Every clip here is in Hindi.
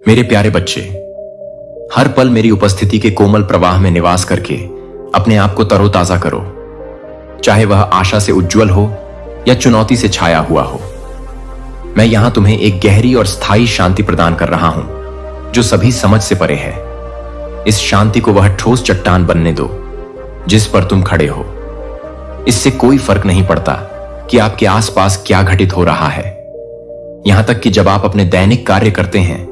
मेरे प्यारे बच्चे, हर पल मेरी उपस्थिति के कोमल प्रवाह में निवास करके अपने आप को तरोताजा करो, चाहे वह आशा से उज्जवल हो या चुनौती से छाया हुआ हो। मैं यहां तुम्हें एक गहरी और स्थायी शांति प्रदान कर रहा हूं जो सभी समझ से परे है। इस शांति को वह ठोस चट्टान बनने दो जिस पर तुम खड़े हो। इससे कोई फर्क नहीं पड़ता कि आपके आसपास क्या घटित हो रहा है, यहां तक कि जब आप अपने दैनिक कार्य करते हैं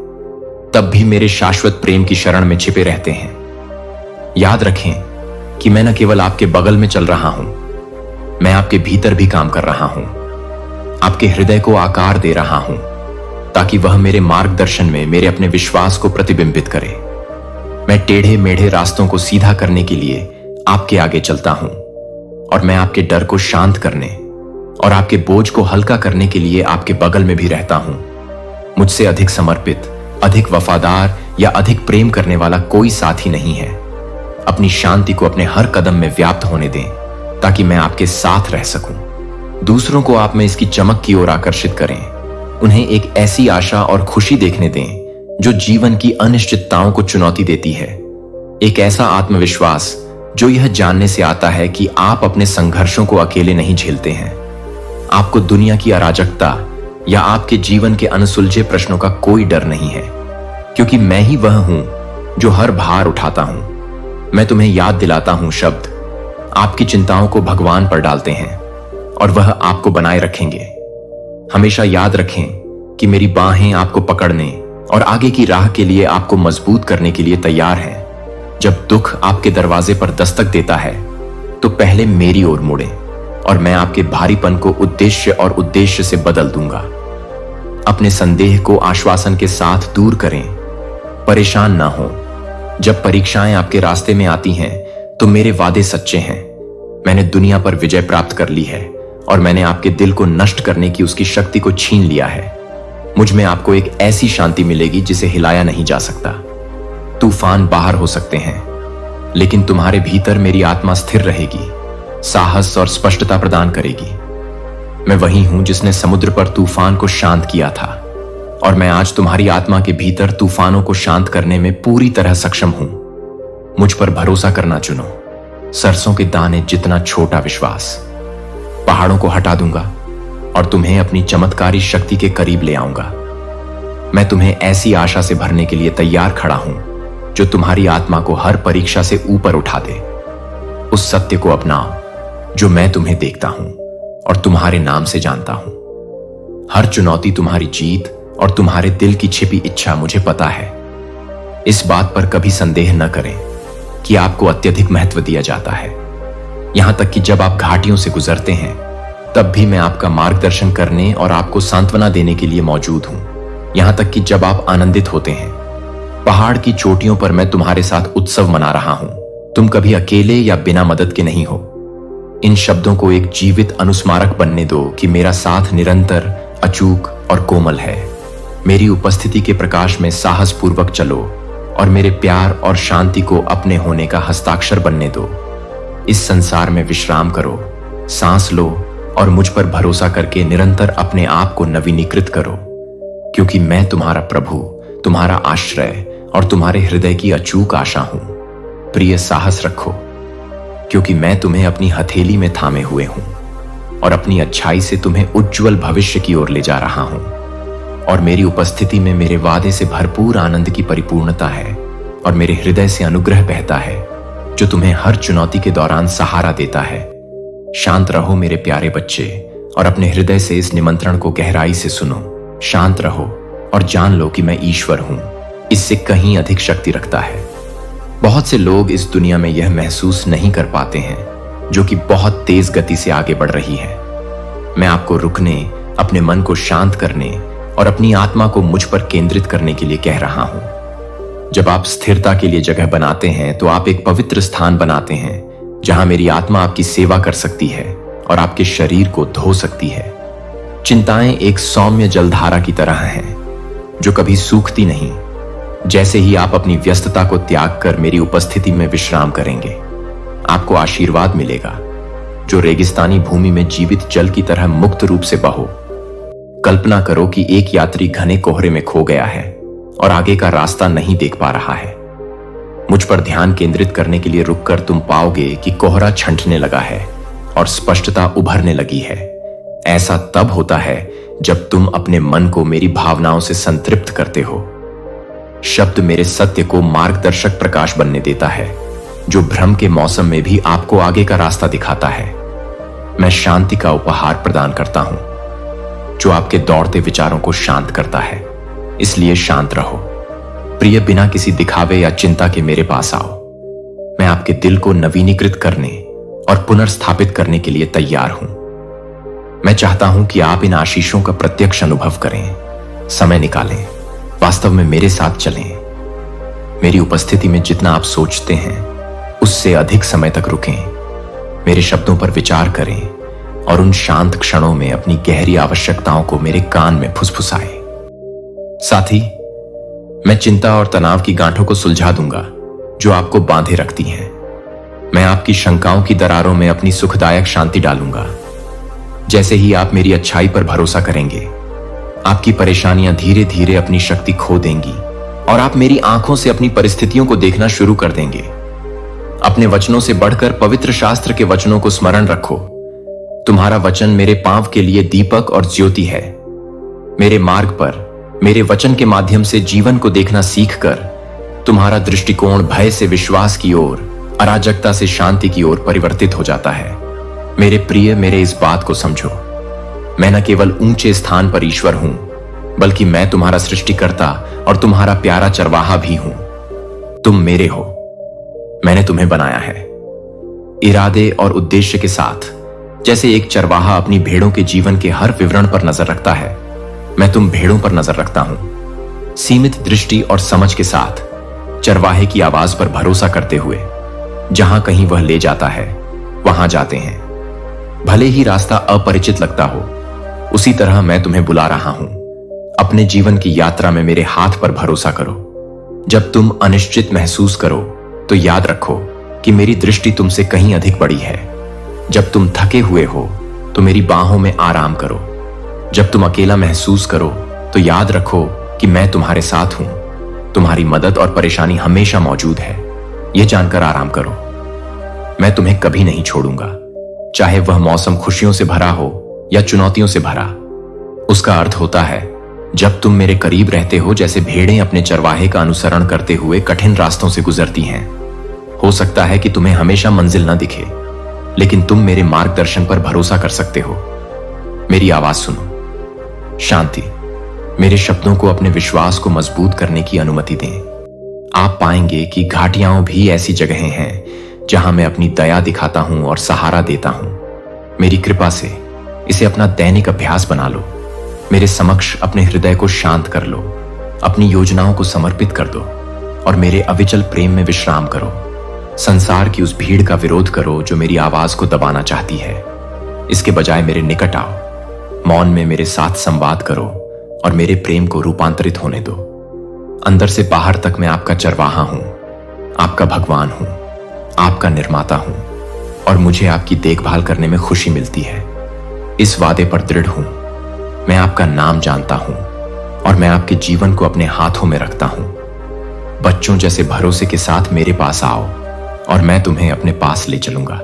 तब भी मेरे शाश्वत प्रेम की शरण में छिपे रहते हैं। याद रखें कि मैं न केवल आपके बगल में चल रहा हूं, मैं आपके भीतर भी काम कर रहा हूं, आपके हृदय को आकार दे रहा हूं ताकि वह मेरे मार्गदर्शन में मेरे अपने विश्वास को प्रतिबिंबित करे। मैं टेढ़े मेढ़े रास्तों को सीधा करने के लिए आपके आगे चलता हूं और मैं आपके डर को शांत करने और आपके बोझ को हल्का करने के लिए आपके बगल में भी रहता हूं। मुझसे अधिक समर्पित, अधिक वफादार या अधिक प्रेम करने वाला कोई साथी नहीं है। अपनी शांति को अपने हर कदम में व्याप्त होने दें ताकि मैं आपके साथ रह सकूं। दूसरों को आप में इसकी चमक की ओर आकर्षित करें। उन्हें एक ऐसी आशा और खुशी देखने दें जो जीवन की अनिश्चितताओं को चुनौती देती है। एक ऐसा आत्मविश्वास जो यह जानने से आता है कि आप अपने संघर्षों को अकेले नहीं झेलते हैं। आपको दुनिया की अराजकता या आपके जीवन के अनसुलझे प्रश्नों का कोई डर नहीं है, क्योंकि मैं ही वह हूं जो हर भार उठाता हूं। मैं तुम्हें याद दिलाता हूं शब्द आपकी चिंताओं को भगवान पर डालते हैं और वह आपको बनाए रखेंगे। हमेशा याद रखें कि मेरी बाहें आपको पकड़ने और आगे की राह के लिए आपको मजबूत करने के लिए तैयार हैं। जब दुख आपके दरवाजे पर दस्तक देता है तो पहले मेरी ओर मुड़ें और मैं आपके भारीपन को उद्देश्य से बदल दूंगा। अपने संदेह को आश्वासन के साथ दूर करें। परेशान ना हो। जब परीक्षाएं आपके रास्ते में आती हैं तो मेरे वादे सच्चे हैं। मैंने दुनिया पर विजय प्राप्त कर ली है और मैंने आपके दिल को नष्ट करने की उसकी शक्ति को छीन लिया है। मुझ में आपको एक ऐसी शांति मिलेगी जिसे हिलाया नहीं जा सकता। तूफान बाहर हो सकते हैं लेकिन तुम्हारे भीतर मेरी आत्मा स्थिर रहेगी, साहस और स्पष्टता प्रदान करेगी। मैं वही हूं जिसने समुद्र पर तूफान को शांत किया था और मैं आज तुम्हारी आत्मा के भीतर तूफानों को शांत करने में पूरी तरह सक्षम हूं। मुझ पर भरोसा करना चुनो। सरसों के दाने जितना छोटा विश्वास। पहाड़ों को हटा दूंगा और तुम्हें अपनी चमत्कारी शक्ति के करीब ले आऊंगा। मैं तुम्हें ऐसी आशा से भरने के लिए तैयार खड़ा हूं जो तुम्हारी आत्मा को हर परीक्षा से ऊपर उठा दे। उस सत्य को अपनाओ जो मैं तुम्हें देखता हूं और तुम्हारे नाम से जानता हूं। हर चुनौती तुम्हारी जीत और तुम्हारे दिल की छिपी इच्छा मुझे पता है। इस बात पर कभी संदेह न करें कि आपको अत्यधिक महत्व दिया जाता है। यहां तक कि जब आप घाटियों से गुजरते हैं तब भी मैं आपका मार्गदर्शन करने और आपको सांत्वना देने के लिए मौजूद हूं। यहां तक कि जब आप आनंदित होते हैं, पहाड़ की चोटियों पर मैं तुम्हारे साथ उत्सव मना रहा हूं। तुम कभी अकेले या बिना मदद के नहीं हो। इन शब्दों को एक जीवित अनुस्मारक बनने दो कि मेरा साथ निरंतर, अचूक और कोमल है। मेरी उपस्थिति के प्रकाश में साहस पूर्वक चलो और मेरे प्यार और शांति को अपने होने का हस्ताक्षर बनने दो। इस संसार में विश्राम करो, सांस लो और मुझ पर भरोसा करके निरंतर अपने आप को नवीनीकृत करो, क्योंकि मैं तुम्हारा प्रभु, तुम्हारा आश्रय और तुम्हारे हृदय की अचूक आशा हूं। प्रिय, साहस रखो, क्योंकि मैं तुम्हें अपनी हथेली में थामे हुए हूं और अपनी अच्छाई से तुम्हें उज्जवल भविष्य की ओर ले जा रहा हूं। और मेरी उपस्थिति में मेरे वादे से भरपूर आनंद की परिपूर्णता है और मेरे हृदय से अनुग्रह बहता है जो तुम्हें हर चुनौती के दौरान सहारा देता है। शांत रहो मेरे प्यारे बच्चे और अपने हृदय से इस निमंत्रण को गहराई से सुनो। शांत रहो और जान लो कि मैं ईश्वर हूं। इससे कहीं अधिक शक्ति रखता है। बहुत से लोग इस दुनिया में यह महसूस नहीं कर पाते हैं जो कि बहुत तेज गति से आगे बढ़ रही है। मैं आपको रुकने, अपने मन को शांत करने और अपनी आत्मा को मुझ पर केंद्रित करने के लिए कह रहा हूं। जब आप स्थिरता के लिए जगह बनाते हैं तो आप एक पवित्र स्थान बनाते हैं जहां मेरी आत्मा आपकी सेवा कर सकती है और आपके शरीर को धो सकती है। चिंताएं एक सौम्य जलधारा की तरह हैं जो कभी सूखती नहीं। जैसे ही आप अपनी व्यस्तता को त्याग कर मेरी उपस्थिति में विश्राम करेंगे, आपको आशीर्वाद मिलेगा जो रेगिस्तानी भूमि में जीवित जल की तरह मुक्त रूप से बहो। कल्पना करो कि एक यात्री घने कोहरे में खो गया है और आगे का रास्ता नहीं देख पा रहा है। मुझ पर ध्यान केंद्रित करने के लिए रुककर तुम पाओगे कि कोहरा छंटने लगा है और स्पष्टता उभरने लगी है। ऐसा तब होता है जब तुम अपने मन को मेरी भावनाओं से संतृप्त करते हो। शब्द मेरे सत्य को मार्गदर्शक प्रकाश बनने देता है, जो भ्रम के मौसम में भी आपको आगे का रास्ता दिखाता है। मैं शांति का उपहार प्रदान करता हूं, जो आपके दौड़ते विचारों को शांत करता है। इसलिए शांत रहो प्रिय, बिना किसी दिखावे या चिंता के मेरे पास आओ। मैं आपके दिल को नवीनीकृत करने और पुनर्स्थापित करने के लिए तैयार हूं। मैं चाहता हूं कि आप इन आशीषों का प्रत्यक्ष अनुभव करें। समय निकालें, वास्तव में मेरे साथ चलें। मेरी उपस्थिति में जितना आप सोचते हैं उससे अधिक समय तक रुकें। मेरे शब्दों पर विचार करें और उन शांत क्षणों में अपनी गहरी आवश्यकताओं को मेरे कान में फुसफुसाएं। साथी, मैं चिंता और तनाव की गांठों को सुलझा दूंगा जो आपको बांधे रखती हैं। मैं आपकी शंकाओं की दरारों में अपनी सुखदायक शांति डालूंगा। जैसे ही आप मेरी अच्छाई पर भरोसा करेंगे, आपकी परेशानियां धीरे धीरे अपनी शक्ति खो देंगी और आप मेरी आंखों से अपनी परिस्थितियों को देखना शुरू कर देंगे। अपने वचनों से बढ़कर पवित्र शास्त्र के वचनों को स्मरण रखो। तुम्हारा वचन मेरे पांव के लिए दीपक और ज्योति है। मेरे मार्ग पर मेरे वचन के माध्यम से जीवन को देखना सीखकर तुम्हारा दृष्टिकोण भय से विश्वास की ओर, अराजकता से शांति की ओर परिवर्तित हो जाता है। मेरे प्रिय, मेरे इस बात को समझो। मैं न केवल ऊंचे स्थान पर ईश्वर हूं, बल्कि मैं तुम्हारा सृष्टिकर्ता और तुम्हारा प्यारा चरवाहा भी हूं। तुम मेरे हो। मैंने तुम्हें बनाया है इरादे और उद्देश्य के साथ। जैसे एक चरवाहा अपनी भेड़ों के जीवन के हर विवरण पर नजर रखता है, मैं तुम भेड़ों पर नजर रखता हूं। सीमित दृष्टि और समझ के साथ चरवाहे की आवाज पर भरोसा करते हुए जहां कहीं वह ले जाता है वहां जाते हैं। भले ही रास्ता अपरिचित लगता हो, उसी तरह मैं तुम्हें बुला रहा हूं। अपने जीवन की यात्रा में मेरे हाथ पर भरोसा करो। जब तुम अनिश्चित महसूस करो तो याद रखो कि मेरी दृष्टि तुमसे कहीं अधिक बड़ी है। जब तुम थके हुए हो तो मेरी बाहों में आराम करो। जब तुम अकेला महसूस करो तो याद रखो कि मैं तुम्हारे साथ हूं। तुम्हारी मदद और परेशानी हमेशा मौजूद है। यह जानकर आराम करो, मैं तुम्हें कभी नहीं छोड़ूंगा, चाहे वह मौसम खुशियों से भरा हो या चुनौतियों से भरा। उसका अर्थ होता है जब तुम मेरे करीब रहते हो, जैसे भेड़ें अपने चरवाहे का अनुसरण करते हुए कठिन रास्तों से गुजरती हैं। हो सकता है कि तुम्हें हमेशा मंजिल न दिखे, लेकिन तुम मेरे मार्गदर्शन पर भरोसा कर सकते हो। मेरी आवाज सुनो। शांति, मेरे शब्दों को अपने विश्वास को मजबूत करने की अनुमति दें। आप पाएंगे कि घाटियां भी ऐसी जगहें हैं जहां मैं अपनी दया दिखाता हूं और सहारा देता हूं। मेरी कृपा से इसे अपना दैनिक अभ्यास बना लो। मेरे समक्ष अपने हृदय को शांत कर लो, अपनी योजनाओं को समर्पित कर दो और मेरे अविचल प्रेम में विश्राम करो। संसार की उस भीड़ का विरोध करो जो मेरी आवाज को दबाना चाहती है। इसके बजाय मेरे निकट आओ, मौन में मेरे साथ संवाद करो और मेरे प्रेम को रूपांतरित होने दो। अंदर से बाहर तक मैं आपका चरवाहा हूं, आपका भगवान हूं, आपका निर्माता हूं और मुझे आपकी देखभाल करने में खुशी मिलती है। इस वादे पर दृढ़ हूं। मैं आपका नाम जानता हूं और मैं आपके जीवन को अपने हाथों में रखता हूं। बच्चों जैसे भरोसे के साथ मेरे पास आओ और मैं तुम्हें अपने पास ले चलूंगा।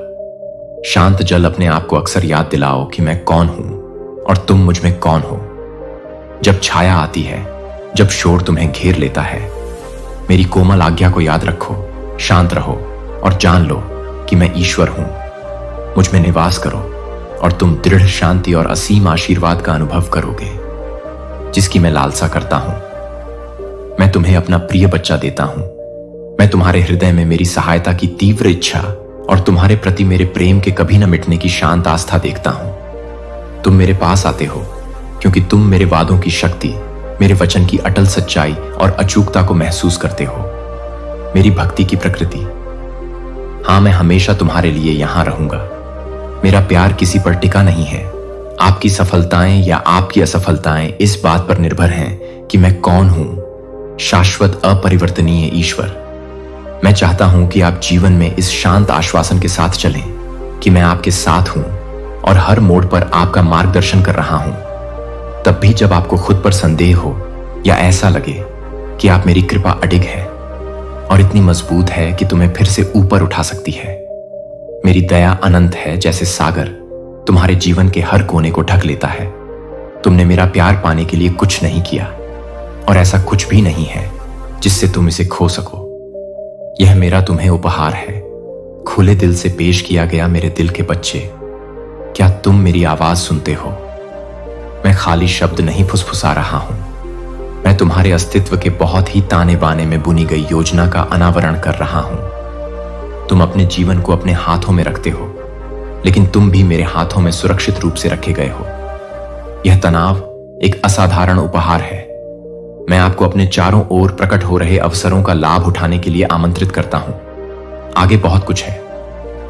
शांत जल अपने आप को अक्सर याद दिलाओ कि मैं कौन हूं और तुम मुझ में कौन हो। जब छाया आती है, जब शोर तुम्हें घेर लेता है, मेरी कोमल आज्ञा को याद रखो। शांत रहो और जान लो कि मैं ईश्वर हूं। मुझ में निवास करो और तुम दृढ़ शांति और असीम आशीर्वाद का अनुभव करोगे, जिसकी मैं लालसा करता हूं। मैं तुम्हें अपना प्रिय बच्चा देता हूं। मैं तुम्हारे हृदय में मेरी सहायता की तीव्र इच्छा और तुम्हारे प्रति मेरे प्रेम के कभी न मिटने की शांत आस्था देखता हूं। तुम मेरे पास आते हो क्योंकि तुम मेरे वादों की शक्ति, मेरे वचन की अटल सच्चाई और अचूकता को महसूस करते हो। मेरी भक्ति की प्रकृति, हां, मैं हमेशा तुम्हारे लिए यहां रहूंगा। मेरा प्यार किसी पर टिका नहीं है। आपकी सफलताएं या आपकी असफलताएं इस बात पर निर्भर हैं कि मैं कौन हूं। शाश्वत अपरिवर्तनीय ईश्वर। मैं चाहता हूं कि आप जीवन में इस शांत आश्वासन के साथ चलें कि मैं आपके साथ हूं और हर मोड़ पर आपका मार्गदर्शन कर रहा हूं। तब भी जब आपको खुद पर संदेह हो या ऐसा लगे कि आप मेरी कृपा अडिग है और इतनी मजबूत है कि तुम्हें फिर से ऊपर उठा सकती है। मेरी दया अनंत है, जैसे सागर तुम्हारे जीवन के हर कोने को ढक लेता है। तुमने मेरा प्यार पाने के लिए कुछ नहीं किया और ऐसा कुछ भी नहीं है जिससे तुम इसे खो सको। यह मेरा तुम्हें उपहार है, खुले दिल से पेश किया गया मेरे दिल के बच्चे। क्या तुम मेरी आवाज सुनते हो? मैं खाली शब्द नहीं फुसफुसा रहा हूं, मैं तुम्हारे अस्तित्व के बहुत ही ताने बाने में बुनी गई योजना का अनावरण कर रहा हूं। तुम अपने जीवन को अपने हाथों में रखते हो, लेकिन तुम भी मेरे हाथों में सुरक्षित रूप से रखे गए हो। यह तनाव एक असाधारण उपहार है। मैं आपको अपने चारों ओर प्रकट हो रहे अवसरों का लाभ उठाने के लिए आमंत्रित करता हूं। आगे बहुत कुछ है,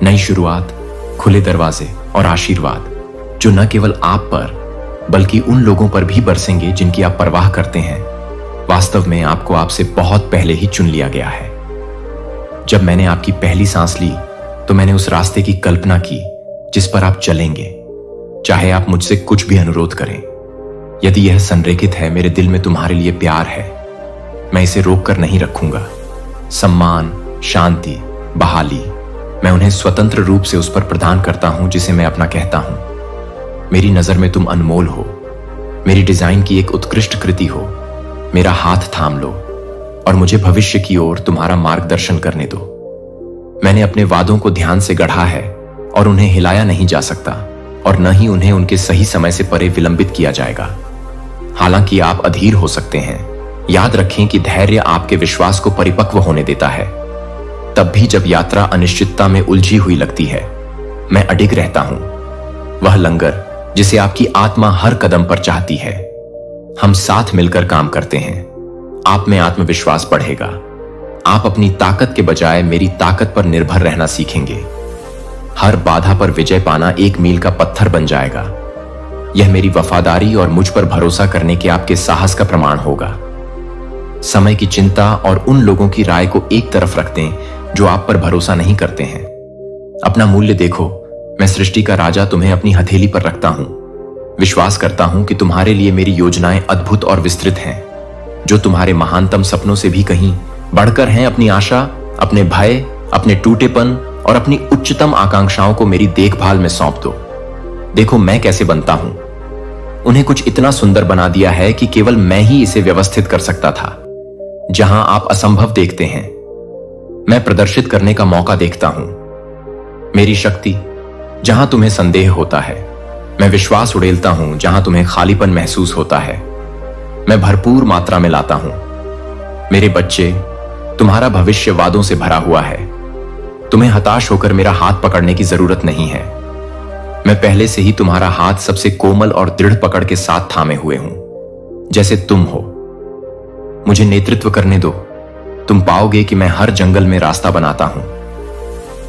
नई शुरुआत, खुले दरवाजे और आशीर्वाद जो न केवल आप पर बल्कि उन लोगों पर भी बरसेंगे जिनकी आप परवाह करते हैं। वास्तव में आपको आपसे बहुत पहले ही चुन लिया गया है। जब मैंने आपकी पहली सांस ली तो मैंने उस रास्ते की कल्पना की जिस पर आप चलेंगे, चाहे आप मुझसे कुछ भी अनुरोध करें। यदि यह संरेखित है, मेरे दिल में तुम्हारे लिए प्यार है, मैं इसे रोक कर नहीं रखूंगा। सम्मान, शांति, बहाली, मैं उन्हें स्वतंत्र रूप से उस पर प्रदान करता हूं जिसे मैं अपना कहता हूं। मेरी नजर में तुम अनमोल हो, मेरी डिजाइन की एक उत्कृष्ट कृति हो। मेरा हाथ थाम लो और मुझे भविष्य की ओर तुम्हारा मार्गदर्शन करने दो। मैंने अपने वादों को ध्यान से गढ़ा है और उन्हें हिलाया नहीं जा सकता और न ही उन्हें उनके सही समय से परे विलंबित किया जाएगा। हालांकि आप अधीर हो सकते हैं, याद रखें कि धैर्य आपके विश्वास को परिपक्व होने देता है। तब भी जब यात्रा अनिश्चितता में उलझी हुई लगती है, मैं अडिग रहता हूं, वह लंगर जिसे आपकी आत्मा हर कदम पर चाहती है। हम साथ मिलकर काम करते हैं, आप में आत्मविश्वास बढ़ेगा। आप अपनी ताकत के बजाय मेरी ताकत पर निर्भर रहना सीखेंगे। हर बाधा पर विजय पाना एक मील का पत्थर बन जाएगा। यह मेरी वफादारी और मुझ पर भरोसा करने के आपके साहस का प्रमाण होगा। समय की चिंता और उन लोगों की राय को एक तरफ रख दें जो आप पर भरोसा नहीं करते हैं। अपना मूल्य देखो, मैं सृष्टि का राजा तुम्हें अपनी हथेली पर रखता हूं। विश्वास करता हूं कि तुम्हारे लिए मेरी योजनाएं अद्भुत और विस्तृत हैं, जो तुम्हारे महानतम सपनों से भी कहीं बढ़कर हैं। अपनी आशा, अपने भय, अपने टूटेपन और अपनी उच्चतम आकांक्षाओं को मेरी देखभाल में सौंप दो। देखो मैं कैसे बनता हूं। उन्हें कुछ इतना सुंदर बना दिया है कि केवल मैं ही इसे व्यवस्थित कर सकता था। जहां आप असंभव देखते हैं, मैं प्रदर्शित करने का मौका देखता हूं। मेरी शक्ति जहां तुम्हें संदेह होता है, मैं विश्वास उड़ेलता हूं। जहां तुम्हें खालीपन महसूस होता है, मैं भरपूर मात्रा में लाता हूं। मेरे बच्चे, तुम्हारा भविष्य वादों से भरा हुआ है। तुम्हें हताश होकर मेरा हाथ पकड़ने की जरूरत नहीं है। मैं पहले से ही तुम्हारा हाथ सबसे कोमल और दृढ़ पकड़ के साथ थामे हुए हूं, जैसे तुम हो। मुझे नेतृत्व करने दो। तुम पाओगे कि मैं हर जंगल में रास्ता बनाता हूं।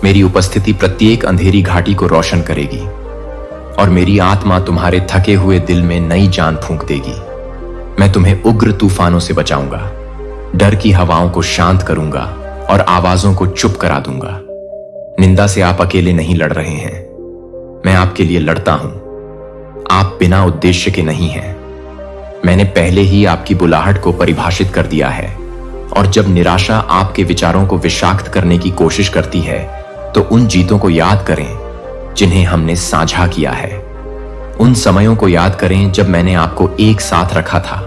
मेरी उपस्थिति प्रत्येक अंधेरी घाटी को रोशन करेगी और मेरी आत्मा तुम्हारे थके हुए दिल में नई जान फूंक देगी। मैं तुम्हें उग्र तूफानों से बचाऊंगा, डर की हवाओं को शांत करूंगा और आवाजों को चुप करा दूंगा। निंदा से आप अकेले नहीं लड़ रहे हैं, मैं आपके लिए लड़ता हूं। आप बिना उद्देश्य के नहीं हैं। मैंने पहले ही आपकी बुलाहट को परिभाषित कर दिया है और जब निराशा आपके विचारों को विषाक्त करने की कोशिश करती है, तो उन जीतों को याद करें जिन्हें हमने साझा किया है। उन समयों को याद करें जब मैंने आपको एक साथ रखा था,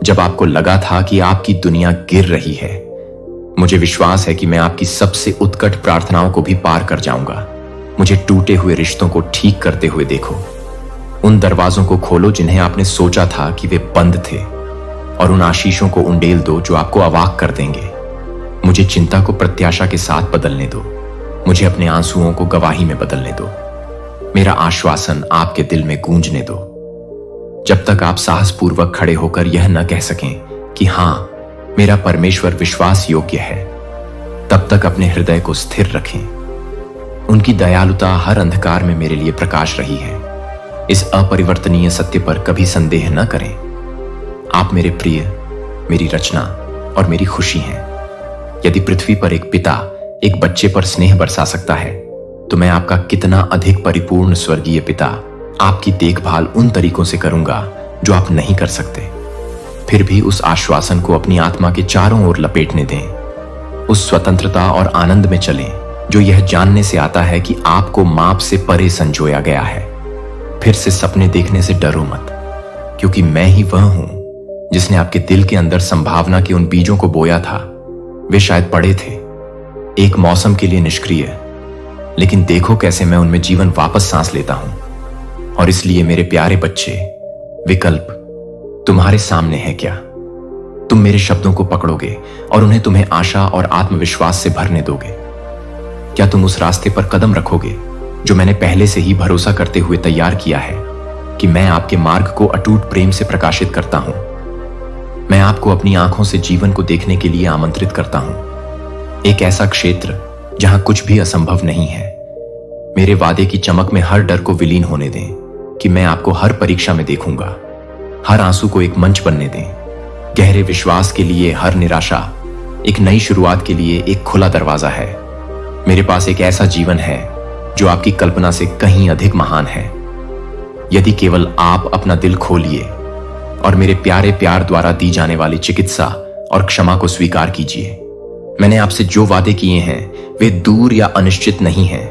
जब आपको लगा था कि आपकी दुनिया गिर रही है। मुझे विश्वास है कि मैं आपकी सबसे उत्कट प्रार्थनाओं को भी पार कर जाऊंगा। मुझे टूटे हुए रिश्तों को ठीक करते हुए देखो। उन दरवाजों को खोलो जिन्हें आपने सोचा था कि वे बंद थे, और उन आशीषों को उंडेल दो जो आपको अवाक कर देंगे। मुझे चिंता को प्रत्याशा के साथ बदलने दो। मुझे अपने आंसुओं को गवाही में बदलने दो। मेरा आश्वासन आपके दिल में गूंजने दो। जब तक आप साहसपूर्वक खड़े होकर यह न कह सकें कि हां, मेरा परमेश्वर विश्वास योग्य है, तब तक अपने हृदय को स्थिर रखें। उनकी दयालुता हर अंधकार में मेरे लिए प्रकाश रही है। इस अपरिवर्तनीय सत्य पर कभी संदेह न करें। आप मेरे प्रिय, मेरी रचना और मेरी खुशी हैं। यदि पृथ्वी पर एक पिता एक बच्चे पर स्नेह बरसा सकता है, तो मैं आपका कितना अधिक परिपूर्ण स्वर्गीय पिता आपकी देखभाल उन तरीकों से करूंगा जो आप नहीं कर सकते। फिर भी उस आश्वासन को अपनी आत्मा के चारों ओर लपेटने दें। उस स्वतंत्रता और आनंद में चलें जो यह जानने से आता है कि आपको माप से परे संजोया गया है। फिर से सपने देखने से डरो मत, क्योंकि मैं ही वह हूं जिसने आपके दिल के अंदर संभावना के उन बीजों को बोया था। वे शायद पड़े थे, एक मौसम के लिए निष्क्रिय, लेकिन देखो कैसे मैं उनमें जीवन वापस सांस लेता हूं। और इसलिए मेरे प्यारे बच्चे, विकल्प तुम्हारे सामने है क्या? तुम मेरे शब्दों को पकड़ोगे और उन्हें तुम्हें आशा और आत्मविश्वास से भरने दोगे? क्या तुम उस रास्ते पर कदम रखोगे जो मैंने पहले से ही भरोसा करते हुए तैयार किया है कि मैं आपके मार्ग को अटूट प्रेम से प्रकाशित करता हूं? मैं आपको अपनी आंखों से जीवन को देखने के लिए आमंत्रित करता हूं, एक ऐसा क्षेत्र जहां कुछ भी असंभव नहीं है। मेरे वादे की चमक में हर डर को विलीन होने दें कि मैं आपको हर परीक्षा में देखूंगा। हर आंसू को एक मंच बनने दें, गहरे विश्वास के लिए हर निराशा एक नई शुरुआत के लिए एक खुला दरवाजा है। मेरे पास एक ऐसा जीवन है जो आपकी कल्पना से कहीं अधिक महान है। यदि केवल आप अपना दिल खोलिए और मेरे प्यारे प्यार द्वारा दी जाने वाली चिकित्सा और क्षमा को स्वीकार कीजिए। मैंने आपसे जो वादे किए हैं वे दूर या अनिश्चित नहीं हैं।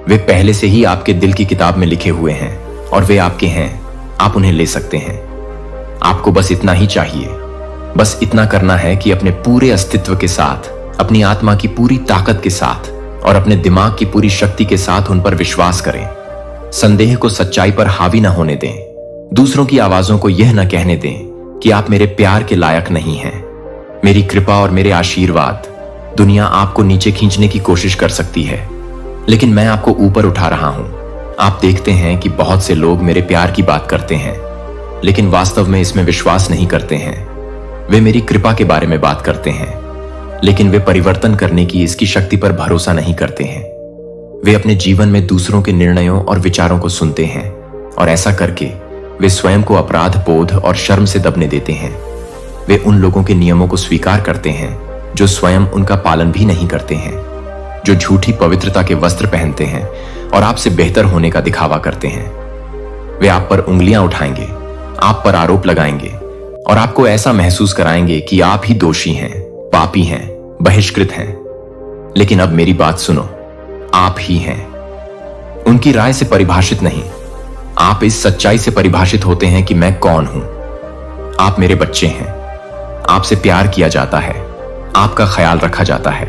वे पहले से ही आपके दिल की किताब में लिखे हुए हैं और वे आपके हैं। आप उन्हें ले सकते हैं। आपको बस इतना ही चाहिए, बस इतना करना है कि अपने पूरे अस्तित्व के साथ, अपनी आत्मा की पूरी ताकत के साथ और अपने दिमाग की पूरी शक्ति के साथ उन पर विश्वास करें। संदेह को सच्चाई पर हावी न होने दें। दूसरों की आवाजों को यह न कहने दें कि आप मेरे प्यार के लायक नहीं हैं। मेरी कृपा और मेरे आशीर्वाद, दुनिया आपको नीचे खींचने की कोशिश कर सकती है, लेकिन मैं आपको ऊपर उठा रहा हूं। आप देखते हैं कि बहुत से लोग मेरे प्यार की बात करते हैं, लेकिन वास्तव में इसमें विश्वास नहीं करते हैं। वे मेरी कृपा के बारे में बात करते हैं, लेकिन वे परिवर्तन करने की इसकी शक्ति पर भरोसा नहीं करते हैं। वे अपने जीवन में दूसरों के निर्णयों और विचारों को सुनते हैं और ऐसा करके वे स्वयं को अपराध बोध और शर्म से दबने देते हैं। वे उन लोगों के नियमों को स्वीकार करते हैं जो स्वयं उनका पालन भी नहीं करते हैं, जो झूठी पवित्रता के वस्त्र पहनते हैं और आपसे बेहतर होने का दिखावा करते हैं। वे आप पर उंगलियां उठाएंगे, आप पर आरोप लगाएंगे और आपको ऐसा महसूस कराएंगे कि आप ही दोषी हैं, पापी हैं, बहिष्कृत हैं। लेकिन अब मेरी बात सुनो, आप ही हैं। उनकी राय से परिभाषित नहीं, आप इस सच्चाई से परिभाषित होते हैं कि मैं कौन हूं। आप मेरे बच्चे हैं, आपसे प्यार किया जाता है, आपका ख्याल रखा जाता है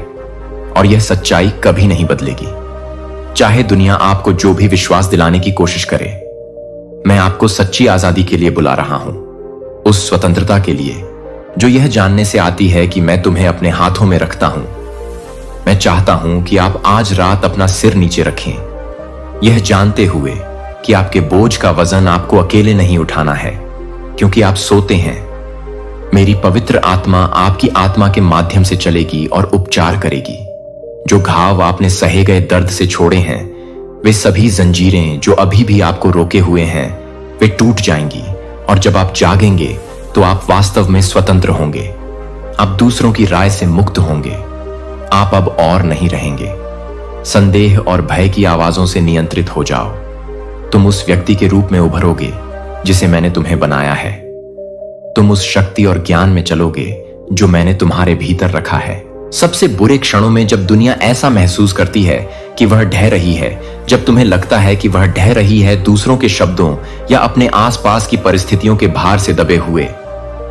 और यह सच्चाई कभी नहीं बदलेगी। चाहे दुनिया आपको जो भी विश्वास दिलाने की कोशिश करे, मैं आपको सच्ची आजादी के लिए बुला रहा हूं, उस स्वतंत्रता के लिए जो यह जानने से आती है कि मैं तुम्हें अपने हाथों में रखता हूं। मैं चाहता हूं कि आप आज रात अपना सिर नीचे रखें, यह जानते हुए कि आपके बोझ का वजन आपको अकेले नहीं उठाना है, क्योंकि आप सोते हैं। मेरी पवित्र आत्मा आपकी आत्मा के माध्यम से चलेगी और उपचार करेगी। जो घाव आपने सहे गए दर्द से छोड़े हैं, वे सभी जंजीरें जो अभी भी आपको रोके हुए हैं, वे टूट जाएंगी और जब आप जागेंगे तो आप वास्तव में स्वतंत्र होंगे। आप दूसरों की राय से मुक्त होंगे। आप अब और नहीं रहेंगे। संदेह और भय की आवाजों से नियंत्रित हो जाओ। तुम उस व्यक्ति के रूप में उभरोगे जिसे मैंने तुम्हें बनाया है। तुम उस शक्ति और ज्ञान में चलोगे जो मैंने तुम्हारे भीतर रखा है। सबसे बुरे क्षणों में जब दुनिया ऐसा महसूस करती है कि वह ढह रही है, जब तुम्हें लगता है कि वह ढह रही है दूसरों के शब्दों या अपने आसपास की परिस्थितियों के भार से दबे हुए,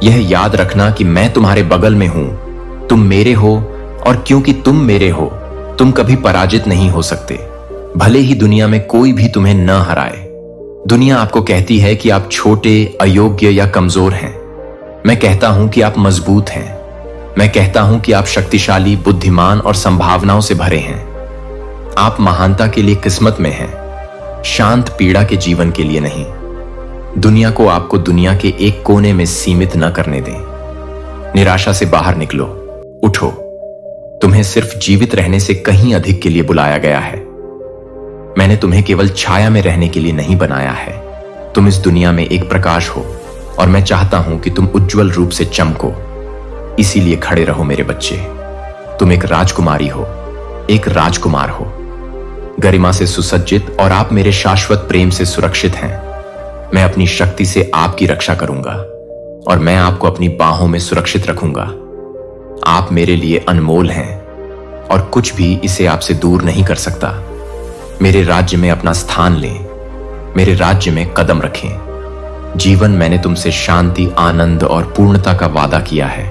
यह याद रखना कि मैं तुम्हारे बगल में हूं। तुम मेरे हो और क्योंकि तुम मेरे हो, तुम कभी पराजित नहीं हो सकते। भले ही दुनिया में कोई भी तुम्हें न हराए। दुनिया आपको कहती है कि आप छोटे, अयोग्य या कमजोर हैं। मैं कहता हूं कि आप मजबूत हैं। मैं कहता हूं कि आप शक्तिशाली, बुद्धिमान और संभावनाओं से भरे हैं। आप महानता के लिए किस्मत में हैं, शांत पीड़ा के जीवन के लिए नहीं। दुनिया को आपको दुनिया के एक कोने में सीमित न करने दें। निराशा से बाहर निकलो, उठो। तुम्हें सिर्फ जीवित रहने से कहीं अधिक के लिए बुलाया गया है। मैंने तुम्हें केवल छाया में रहने के लिए नहीं बनाया है। तुम इस दुनिया में एक प्रकाश हो और मैं चाहता हूं कि तुम उज्जवल रूप से चमको। इसीलिए खड़े रहो मेरे बच्चे। तुम एक राजकुमारी हो, एक राजकुमार हो, गरिमा से सुसज्जित, और आप मेरे शाश्वत प्रेम से सुरक्षित हैं। मैं अपनी शक्ति से आपकी रक्षा करूंगा। और मैं आपको अपनी बाहों में सुरक्षित रखूंगा। आप मेरे लिए अनमोल हैं और कुछ भी इसे आपसे दूर नहीं कर सकता। मेरे राज्य में अपना स्थान लें, मेरे राज्य में कदम रखें। जीवन मैंने तुमसे शांति, आनंद और पूर्णता का वादा किया है।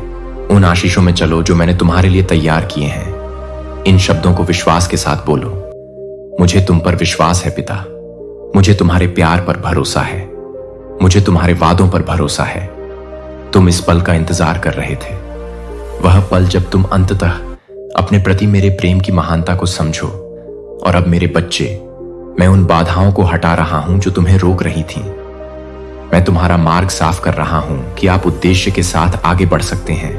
उन आशीषों में चलो जो मैंने तुम्हारे लिए तैयार किए हैं। इन शब्दों को विश्वास के साथ बोलो। मुझे तुम पर विश्वास है पिता, मुझे तुम्हारे प्यार पर भरोसा है, मुझे तुम्हारे वादों पर भरोसा है। तुम इस पल का इंतजार कर रहे थे, वह पल जब तुम अंततः अपने प्रति मेरे प्रेम की महानता को समझो। और अब मेरे बच्चे, मैं उन बाधाओं को हटा रहा हूं जो तुम्हें रोक रही थीं। मैं तुम्हारा मार्ग साफ कर रहा हूं कि आप उद्देश्य के साथ आगे बढ़ सकते हैं।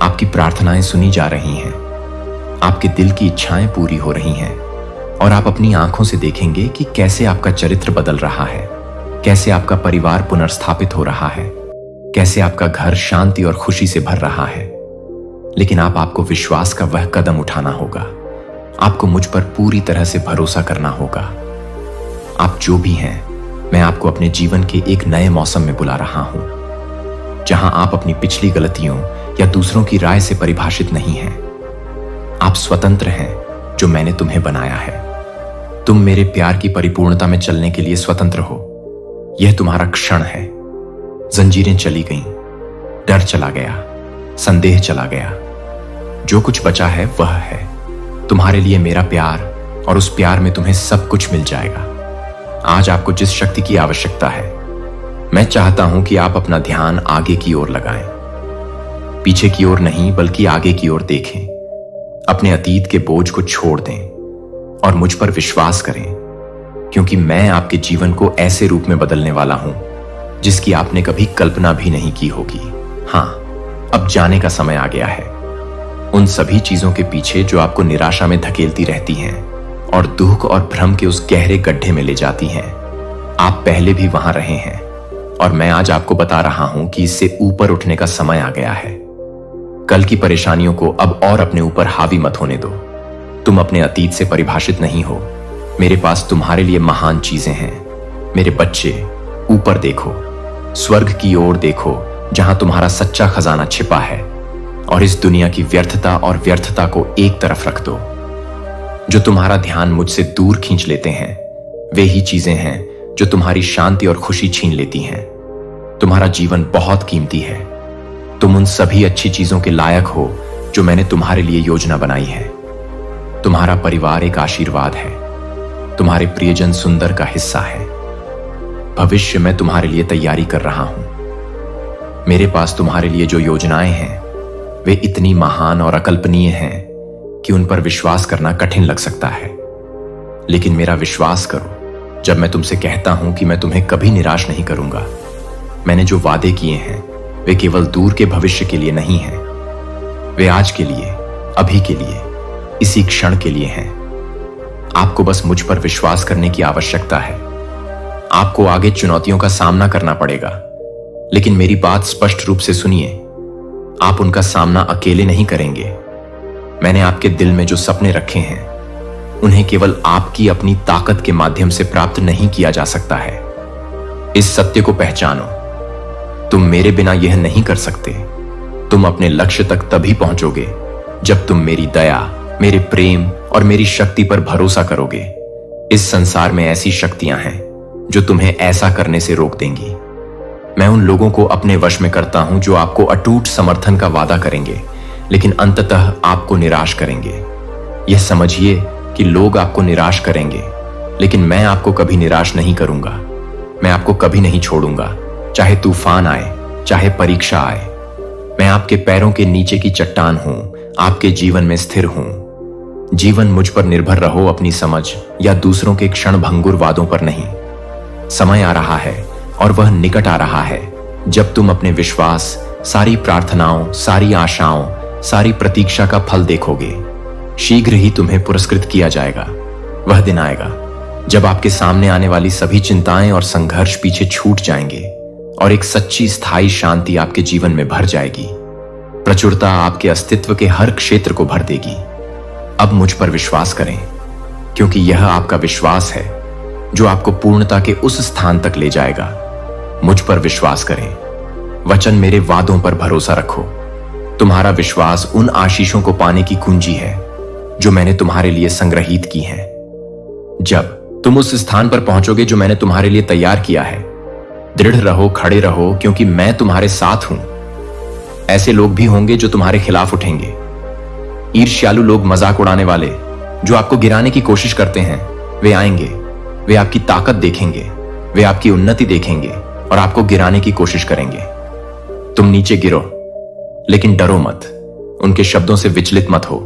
आपकी प्रार्थनाएं सुनी जा रही हैं, आपके दिल की इच्छाएं पूरी हो रही हैं और आप अपनी आंखों से देखेंगे कि कैसे आपका चरित्र बदल रहा है, कैसे आपका परिवार पुनर्स्थापित हो रहा है, कैसे आपका घर शांति और खुशी से भर रहा है। लेकिन आपको विश्वास का वह कदम उठाना होगा। आपको मुझ पर पूरी तरह से भरोसा करना होगा। आप जो भी हैं, मैं आपको अपने जीवन के एक नए मौसम में बुला रहा हूं, जहां आप अपनी पिछली गलतियों या दूसरों की राय से परिभाषित नहीं हैं। आप स्वतंत्र हैं जो मैंने तुम्हें बनाया है। तुम मेरे प्यार की परिपूर्णता में चलने के लिए स्वतंत्र हो। यह तुम्हारा क्षण है। जंजीरें चली गईं, डर चला गया, संदेह चला गया। जो कुछ बचा है वह है तुम्हारे लिए मेरा प्यार, और उस प्यार में तुम्हें सब कुछ मिल जाएगा। आज आपको जिस शक्ति की आवश्यकता है, मैं चाहता हूं कि आप अपना ध्यान आगे की ओर लगाएं। पीछे की ओर नहीं, बल्कि आगे की ओर देखें। अपने अतीत के बोझ को छोड़ दें और मुझ पर विश्वास करें, क्योंकि मैं आपके जीवन को ऐसे रूप में बदलने वाला हूं जिसकी आपने कभी कल्पना भी नहीं की होगी। हां, अब जाने का समय आ गया है। उन सभी चीजों के पीछे जो आपको निराशा में धकेलती रहती हैं और दुख और भ्रम के उस गहरे गड्ढे में ले जाती हैं। आप पहले भी वहां रहे हैं और मैं आज आपको बता रहा हूं कि इससे ऊपर उठने का समय आ गया है। कल की परेशानियों को अब और अपने ऊपर हावी मत होने दो। तुम अपने अतीत से परिभाषित नहीं हो। मेरे पास तुम्हारे लिए महान चीजें हैं। मेरे बच्चे, ऊपर देखो, स्वर्ग की ओर देखो, जहां तुम्हारा सच्चा खजाना छिपा है, और इस दुनिया की व्यर्थता और व्यर्थता को एक तरफ रख दो। जो तुम्हारा ध्यान मुझसे दूर खींच लेते हैं, वे ही चीजें हैं जो तुम्हारी शांति और खुशी छीन लेती हैं। तुम्हारा जीवन बहुत कीमती है। तुम उन सभी अच्छी चीजों के लायक हो जो मैंने तुम्हारे लिए योजना बनाई है। तुम्हारा परिवार एक आशीर्वाद है। तुम्हारे प्रियजन सुंदर का हिस्सा है। भविष्य में तुम्हारे लिए तैयारी कर रहा हूं। मेरे पास तुम्हारे लिए जो योजनाएं हैं, वे इतनी महान और अकल्पनीय हैं कि उन पर विश्वास करना कठिन लग सकता है। लेकिन मेरा विश्वास करो जब मैं तुमसे कहता हूं कि मैं तुम्हें कभी निराश नहीं करूंगा। मैंने जो वादे किए हैं, वे केवल दूर के भविष्य के लिए नहीं हैं। वे आज के लिए, अभी के लिए, इसी क्षण के लिए हैं। आपको बस मुझ पर विश्वास करने की आवश्यकता है। आपको आगे चुनौतियों का सामना करना पड़ेगा, लेकिन मेरी बात स्पष्ट रूप से सुनिए। आप उनका सामना अकेले नहीं करेंगे। मैंने आपके दिल में जो सपने रखे हैं, उन्हें केवल आपकी अपनी ताकत के माध्यम से प्राप्त नहीं किया जा सकता है। इस सत्य को पहचानो, तुम मेरे बिना यह नहीं कर सकते। तुम अपने लक्ष्य तक तभी पहुंचोगे जब तुम मेरी दया, मेरे प्रेम और मेरी शक्ति पर भरोसा करोगे। इस संसार में ऐसी शक्तियां हैं जो तुम्हें ऐसा करने से रोक देंगी। मैं उन लोगों को अपने वश में करता हूं जो आपको अटूट समर्थन का वादा करेंगे, लेकिन अंततः आपको निराश करेंगे। यह समझिए कि लोग आपको निराश करेंगे, लेकिन मैं आपको कभी निराश नहीं करूंगा। मैं आपको कभी नहीं छोड़ूंगा, चाहे तूफान आए, चाहे परीक्षा आए। मैं आपके पैरों के नीचे की चट्टान हूं, आपके जीवन में स्थिर हूं। जीवन मुझ पर निर्भर रहो, अपनी समझ या दूसरों के क्षण भंगुर वादों पर नहीं। समय आ रहा है और वह निकट आ रहा है जब तुम अपने विश्वास, सारी प्रार्थनाओं, सारी आशाओं, सारी प्रतीक्षा का फल देखोगे। शीघ्र ही तुम्हें पुरस्कृत किया जाएगा। वह दिन आएगा जब आपके सामने आने वाली सभी चिंताएं और संघर्ष पीछे छूट जाएंगे और एक सच्ची स्थायी शांति आपके जीवन में भर जाएगी। प्रचुरता आपके अस्तित्व के हर क्षेत्र को भर देगी। अब मुझ पर विश्वास करें, क्योंकि यह आपका विश्वास है जो आपको पूर्णता के उस स्थान तक ले जाएगा। मुझ पर विश्वास करें, वचन मेरे वादों पर भरोसा रखो। तुम्हारा विश्वास उन आशीषों को पाने की कुंजी है जो मैंने तुम्हारे लिए संग्रहित की हैं। जब तुम उस स्थान पर पहुंचोगे जो मैंने तुम्हारे लिए तैयार किया है, दृढ़ रहो, खड़े रहो, क्योंकि मैं तुम्हारे साथ हूं। ऐसे लोग भी होंगे जो तुम्हारे खिलाफ उठेंगे। ईर्ष्यालु लोग, मजाक उड़ाने वाले जो आपको गिराने की कोशिश करते हैं, वे आएंगे। वे आपकी ताकत देखेंगे, वे आपकी उन्नति देखेंगे और आपको गिराने की कोशिश करेंगे। तुम नीचे गिरो, लेकिन डरो मत, उनके शब्दों से विचलित मत हो।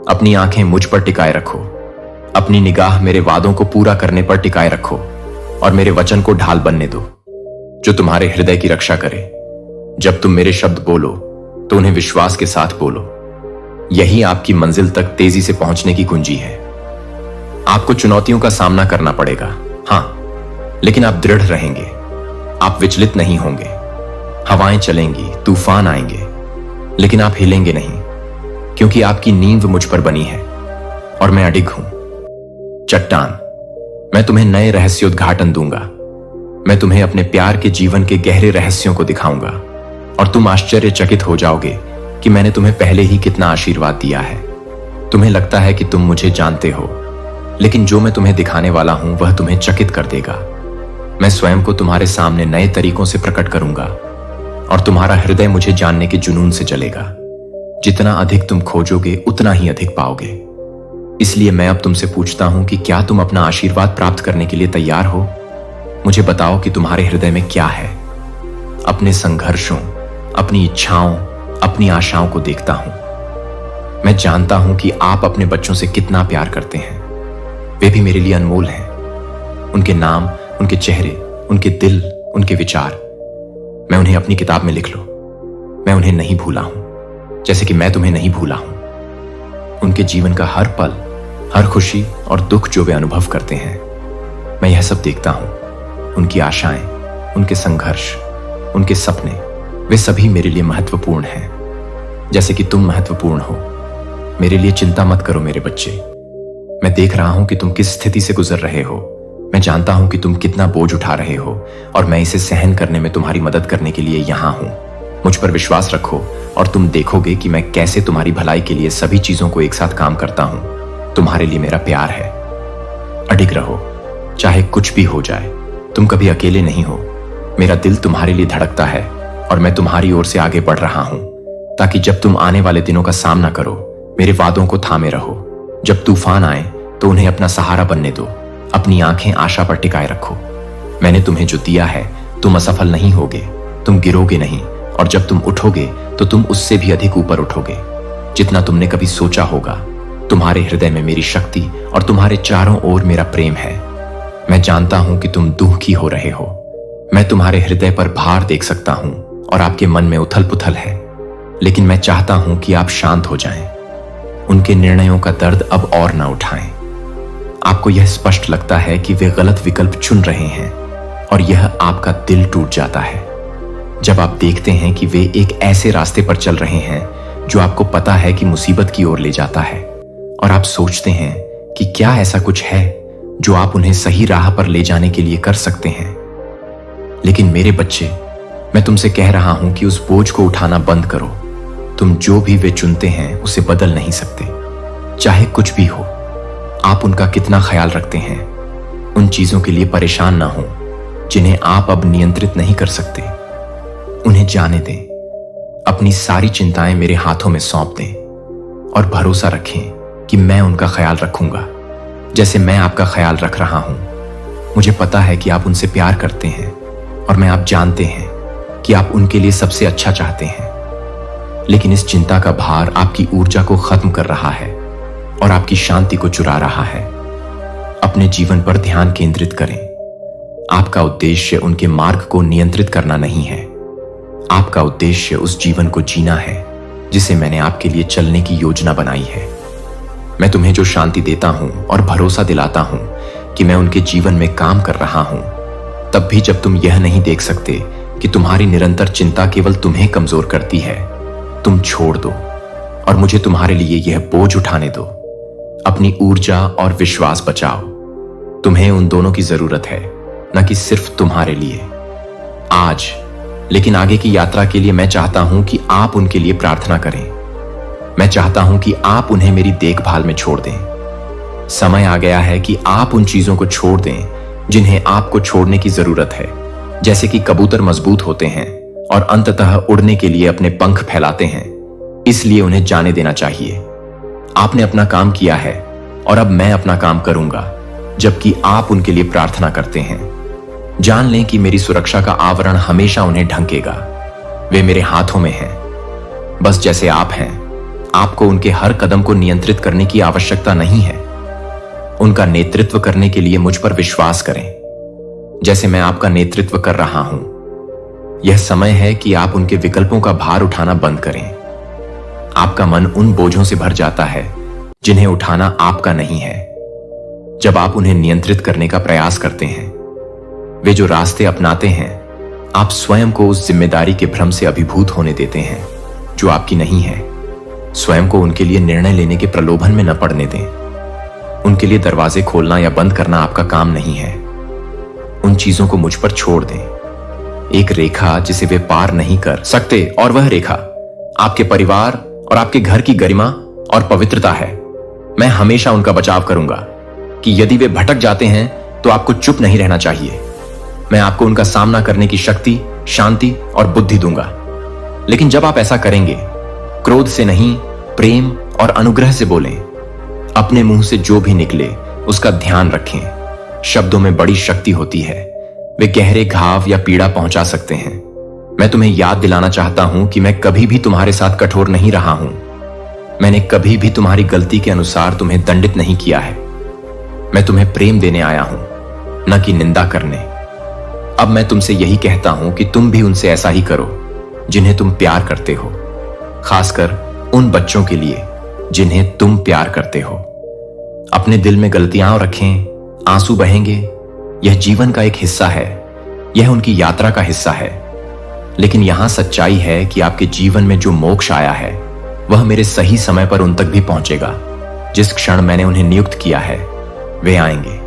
अपनी आंखें मुझ पर टिकाए रखो, अपनी निगाह मेरे वादों को पूरा करने पर टिकाए रखो और मेरे वचन को ढाल बनने दो जो तुम्हारे हृदय की रक्षा करे। जब तुम मेरे शब्द बोलो तो उन्हें विश्वास के साथ बोलो। यही आपकी मंजिल तक तेजी से पहुंचने की कुंजी है। आपको चुनौतियों का सामना करना पड़ेगा, हां, लेकिन आप दृढ़ रहेंगे। आप विचलित नहीं होंगे। हवाएं चलेंगी, तूफान आएंगे, लेकिन आप हिलेंगे नहीं, क्योंकि आपकी नींव मुझ पर बनी है और मैं अडिग हूं। चट्टान, मैं तुम्हें नए रहस्योद्घाटन दूंगा। मैं तुम्हें अपने प्यार के जीवन के गहरे रहस्यों को दिखाऊंगा और तुम आश्चर्यचकित हो जाओगे कि मैंने तुम्हें पहले ही कितना आशीर्वाद दिया है। तुम्हें लगता है कि तुम मुझे जानते हो, लेकिन जो मैं तुम्हें दिखाने वाला हूं वह तुम्हें चकित कर देगा। मैं स्वयं को तुम्हारे सामने नए तरीकों से प्रकट करूंगा और तुम्हारा हृदय मुझे जानने के जुनून से जलेगा। जितना अधिक तुम खोजोगे उतना ही अधिक पाओगे। इसलिए मैं अब तुमसे पूछता हूं कि क्या तुम अपना आशीर्वाद प्राप्त करने के लिए तैयार हो? मुझे बताओ कि तुम्हारे हृदय में क्या है। अपने संघर्षों, अपनी इच्छाओं, अपनी आशाओं को देखता हूं। मैं जानता हूं कि आप अपने बच्चों से कितना प्यार करते हैं। वे भी मेरे लिए अनमोल हैं। उनके नाम, उनके चेहरे, उनके दिल, उनके विचार, मैं उन्हें अपनी किताब में लिख लो। मैं उन्हें नहीं भूला हूं, जैसे कि मैं तुम्हें नहीं भूला हूं। उनके जीवन का हर पल, हर खुशी और दुख जो वे अनुभव करते हैं, मैं यह सब देखता हूं। उनकी आशाएं, उनके संघर्ष, उनके सपने, वे सभी मेरे लिए महत्वपूर्ण हैं, जैसे कि तुम महत्वपूर्ण हो। मेरे लिए चिंता मत करो मेरे बच्चे। मैं देख रहा हूं कि तुम किस स्थिति से गुजर रहे हो। मैं जानता हूं कि तुम कितना बोझ उठा रहे हो और मैं इसे सहन करने में तुम्हारी मदद करने के लिए यहां हूं। मुझ पर विश्वास रखो और तुम देखोगे कि मैं कैसे तुम्हारी भलाई के लिए सभी चीजों को एक साथ काम करता हूं। तुम्हारे लिए मेरा प्यार है। अडिग रहो, चाहे कुछ भी हो जाए। तुम कभी अकेले नहीं हो। मेरा दिल तुम्हारे लिए धड़कता है और मैं तुम्हारी ओर से आगे बढ़ रहा हूं, ताकि जब तुम आने वाले दिनों का सामना करो, मेरे वादों को थामे रहो। जब तूफान आए तो उन्हें अपना सहारा बनने दो। अपनी आंखें आशा पर टिकाए रखो। मैंने तुम्हें जो दिया है, तुम असफल नहीं होगे, तुम गिरोगे नहीं, और जब तुम उठोगे तो तुम उससे भी अधिक ऊपर उठोगे जितना तुमने कभी सोचा होगा। तुम्हारे हृदय में मेरी शक्ति और तुम्हारे चारों ओर मेरा प्रेम है। मैं जानता हूं कि तुम दुखी हो रहे हो। मैं तुम्हारे हृदय पर भार देख सकता हूं और आपके मन में उथल पुथल है, लेकिन मैं चाहता हूं कि आप शांत हो जाएं। उनके निर्णयों का दर्द अब और न उठाएं। आपको यह स्पष्ट लगता है कि वे गलत विकल्प चुन रहे हैं और यह आपका दिल टूट जाता है जब आप देखते हैं कि वे एक ऐसे रास्ते पर चल रहे हैं जो आपको पता है कि मुसीबत की ओर ले जाता है, और आप सोचते हैं कि क्या ऐसा कुछ है जो आप उन्हें सही राह पर ले जाने के लिए कर सकते हैं। लेकिन मेरे बच्चे, मैं तुमसे कह रहा हूं कि उस बोझ को उठाना बंद करो। तुम जो भी वे चुनते हैं उसे बदल नहीं सकते, चाहे कुछ भी हो। आप उनका कितना ख्याल रखते हैं। उन चीजों के लिए परेशान ना हो जिन्हें आप अब नियंत्रित नहीं कर सकते। उन्हें जाने दें। अपनी सारी चिंताएं मेरे हाथों में सौंप दें और भरोसा रखें कि मैं उनका ख्याल रखूंगा, जैसे मैं आपका ख्याल रख रहा हूं। मुझे पता है कि आप उनसे प्यार करते हैं और मैं आप जानते हैं कि आप उनके लिए सबसे अच्छा चाहते हैं। लेकिन इस चिंता का भार आपकी ऊर्जा को खत्म कर रहा है और आपकी शांति को चुरा रहा है। अपने जीवन पर ध्यान केंद्रित करें। आपका उद्देश्य उनके मार्ग को नियंत्रित करना नहीं है। आपका उद्देश्य उस जीवन को जीना है जिसे मैंने आपके लिए चलने की योजना बनाई है। मैं तुम्हें जो शांति देता हूं और भरोसा दिलाता हूं कि मैं उनके जीवन में काम कर रहा हूं, तब भी जब तुम यह नहीं देख सकते कि तुम्हारी निरंतर चिंता केवल तुम्हें कमजोर करती है, तुम छोड़ दो और मुझे तुम्हारे लिए यह बोझ उठाने दो। अपनी ऊर्जा और विश्वास बचाओ। तुम्हें उन दोनों की जरूरत है, न कि सिर्फ तुम्हारे लिए। आज लेकिन आगे की यात्रा के लिए मैं चाहता हूं कि आप उनके लिए प्रार्थना करें। मैं चाहता हूं कि आप उन्हें मेरी देखभाल में छोड़ दें। समय आ गया है कि आप उन चीजों को छोड़ दें जिन्हें आपको छोड़ने की जरूरत है, जैसे कि कबूतर मजबूत होते हैं और अंततः उड़ने के लिए अपने पंख फैलाते हैं, इसलिए उन्हें जाने देना चाहिए। आपने अपना काम किया है और अब मैं अपना काम करूंगा, जबकि आप उनके लिए प्रार्थना करते हैं। जान लें कि मेरी सुरक्षा का आवरण हमेशा उन्हें ढंकेगा। वे मेरे हाथों में हैं, बस जैसे आप हैं। आपको उनके हर कदम को नियंत्रित करने की आवश्यकता नहीं है। उनका नेतृत्व करने के लिए मुझ पर विश्वास करें, जैसे मैं आपका नेतृत्व कर रहा हूं। यह समय है कि आप उनके विकल्पों का भार उठाना बंद करें। आपका मन उन बोझों से भर जाता है जिन्हें उठाना आपका नहीं है। जब आप उन्हें नियंत्रित करने का प्रयास करते हैं, वे जो रास्ते अपनाते हैं, आप स्वयं को उस जिम्मेदारी के भ्रम से अभिभूत होने देते हैं जो आपकी नहीं है। स्वयं को उनके लिए निर्णय लेने के प्रलोभन में न पड़ने दें। उनके लिए दरवाजे खोलना या बंद करना आपका काम नहीं है। उन चीजों को मुझ पर छोड़ दें। एक रेखा जिसे वे पार नहीं कर सकते, और वह रेखा आपके परिवार और आपके घर की गरिमा और पवित्रता है। मैं हमेशा उनका बचाव करूंगा कि यदि वे भटक जाते हैं तो आपको चुप नहीं रहना चाहिए। मैं आपको उनका सामना करने की शक्ति, शांति और बुद्धि दूंगा। लेकिन जब आप ऐसा करेंगे, क्रोध से नहीं, प्रेम और अनुग्रह से बोलें। अपने मुंह से जो भी निकले उसका ध्यान रखें। शब्दों में बड़ी शक्ति होती है। वे गहरे घाव या पीड़ा पहुंचा सकते हैं। मैं तुम्हें याद दिलाना चाहता हूं कि मैं कभी भी तुम्हारे साथ कठोर नहीं रहा हूं। मैंने कभी भी तुम्हारी गलती के अनुसार तुम्हें दंडित नहीं किया है। मैं तुम्हें प्रेम देने आया हूं, न कि निंदा करने। अब मैं तुमसे यही कहता हूं कि तुम भी उनसे ऐसा ही करो जिन्हें तुम प्यार करते हो, खासकर उन बच्चों के लिए जिन्हें तुम प्यार करते हो। अपने दिल में गलतियां रखें, आंसू बहेंगे। यह जीवन का एक हिस्सा है, यह उनकी यात्रा का हिस्सा है। लेकिन यहां सच्चाई है कि आपके जीवन में जो मोक्ष आया है, वह मेरे सही समय पर उन तक भी पहुंचेगा। जिस क्षण मैंने उन्हें नियुक्त किया है, वे आएंगे।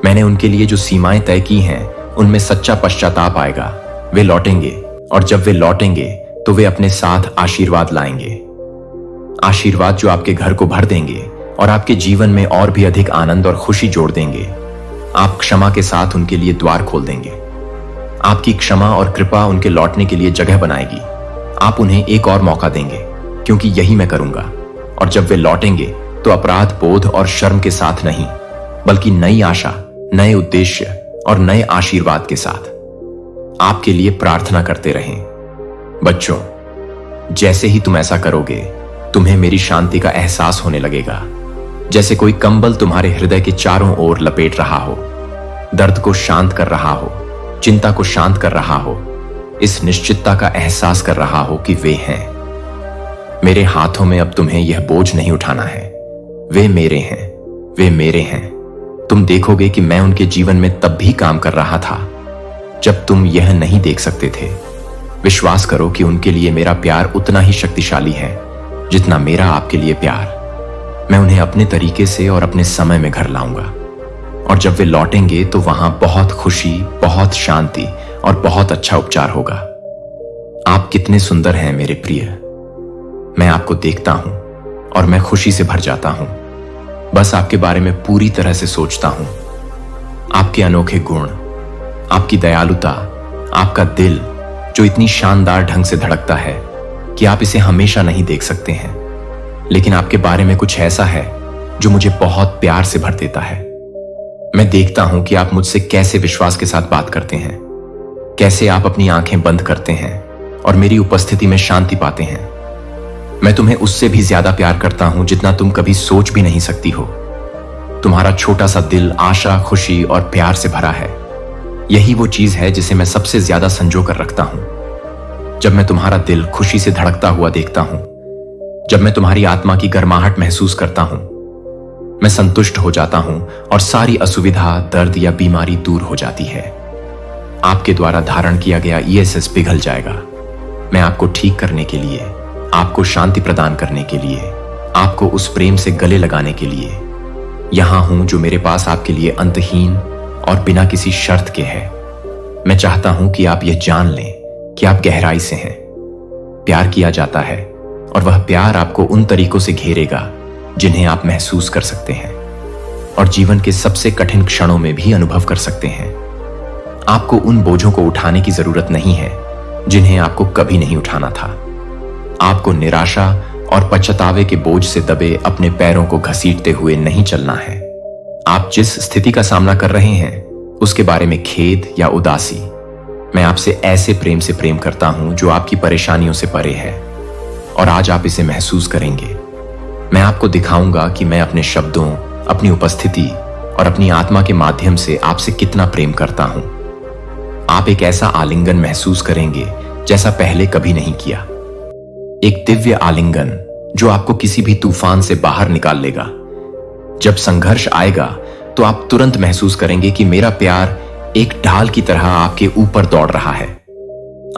मैंने उनके लिए जो सीमाएं तय की हैं, उनमें सच्चा पश्चाताप आएगा। वे लौटेंगे, और जब वे लौटेंगे तो वे अपने साथ आशीर्वाद लाएंगे। आशीर्वाद जो आपके घर को भर देंगे और आपके जीवन में और भी अधिक आनंद और खुशी जोड़ देंगे। आप क्षमा के साथ उनके लिए द्वार खोल देंगे। आपकी क्षमा और कृपा उनके लौटने के लिए जगह बनाएगी। आप उन्हें एक और मौका देंगे, क्योंकि यही मैं करूंगा। और जब वे लौटेंगे तो अपराध बोध और शर्म के साथ नहीं, बल्कि नई आशा, नए उद्देश्य और नए आशीर्वाद के साथ आपके लिए प्रार्थना करते रहें। बच्चों, जैसे ही तुम ऐसा करोगे, तुम्हें मेरी शांति का एहसास होने लगेगा, जैसे कोई कंबल तुम्हारे हृदय के चारों ओर लपेट रहा हो, दर्द को शांत कर रहा हो, चिंता को शांत कर रहा हो, इस निश्चितता का एहसास कर रहा हो कि वे हैं। मेरे हाथों में अब तुम्हें यह बोझ नहीं उठाना है। वे मेरे हैं, वे मेरे हैं। तुम देखोगे कि मैं उनके जीवन में तब भी काम कर रहा था जब तुम यह नहीं देख सकते थे। विश्वास करो कि उनके लिए मेरा प्यार उतना ही शक्तिशाली है जितना मेरा आपके लिए प्यार। मैं उन्हें अपने तरीके से और अपने समय में घर लाऊंगा, और जब वे लौटेंगे तो वहां बहुत खुशी, बहुत शांति और बहुत अच्छा उपचार होगा। आप कितने सुंदर हैं मेरे प्रिय। मैं आपको देखता हूं और मैं खुशी से भर जाता हूं। बस आपके बारे में पूरी तरह से सोचता हूं। आपके अनोखे गुण, आपकी दयालुता, आपका दिल जो इतनी शानदार ढंग से धड़कता है कि आप इसे हमेशा नहीं देख सकते हैं, लेकिन आपके बारे में कुछ ऐसा है जो मुझे बहुत प्यार से भर देता है। मैं देखता हूं कि आप मुझसे कैसे विश्वास के साथ बात करते हैं, कैसे आप अपनी आंखें बंद करते हैं और मेरी उपस्थिति में शांति पाते हैं। मैं तुम्हें उससे भी ज्यादा प्यार करता हूं जितना तुम कभी सोच भी नहीं सकती हो। तुम्हारा छोटा सा दिल आशा, खुशी और प्यार से भरा है। यही वो चीज है जिसे मैं सबसे ज्यादा संजो कर रखता हूं। जब मैं तुम्हारा दिल खुशी से धड़कता हुआ देखता हूं, जब मैं तुम्हारी आत्मा की गर्माहट महसूस करता हूं, मैं संतुष्ट हो जाता हूं और सारी असुविधा, दर्द या बीमारी दूर हो जाती है। आपके द्वारा धारण किया गया ESS पिघल जाएगा। मैं आपको ठीक करने के लिए, आपको शांति प्रदान करने के लिए, आपको उस प्रेम से गले लगाने के लिए यहां हूं जो मेरे पास आपके लिए अंतहीन और बिना किसी शर्त के है। मैं चाहता हूं कि आप यह जान लें कि आप गहराई से हैं, प्यार किया जाता है, और वह प्यार आपको उन तरीकों से घेरेगा जिन्हें आप महसूस कर सकते हैं और जीवन के सबसे कठिन क्षणों में भी अनुभव कर सकते हैं। आपको उन बोझों को उठाने की जरूरत नहीं है जिन्हें आपको कभी नहीं उठाना था। आपको निराशा और पछतावे के बोझ से दबे अपने पैरों को घसीटते हुए नहीं चलना है। आप जिस स्थिति का सामना कर रहे हैं उसके बारे में खेद या उदासी, मैं आपसे ऐसे प्रेम से प्रेम करता हूं जो आपकी परेशानियों से परे है, और आज आप इसे महसूस करेंगे। मैं आपको दिखाऊंगा कि मैं अपने शब्दों, अपनी उपस्थिति और अपनी आत्मा के माध्यम से आपसे कितना प्रेम करता हूं। आप एक ऐसा आलिंगन महसूस करेंगे जैसा पहले कभी नहीं किया, एक दिव्य आलिंगन जो आपको किसी भी तूफान से बाहर निकाल लेगा। जब संघर्ष आएगा तो आप तुरंत महसूस करेंगे कि मेरा प्यार एक ढाल की तरह आपके ऊपर दौड़ रहा है।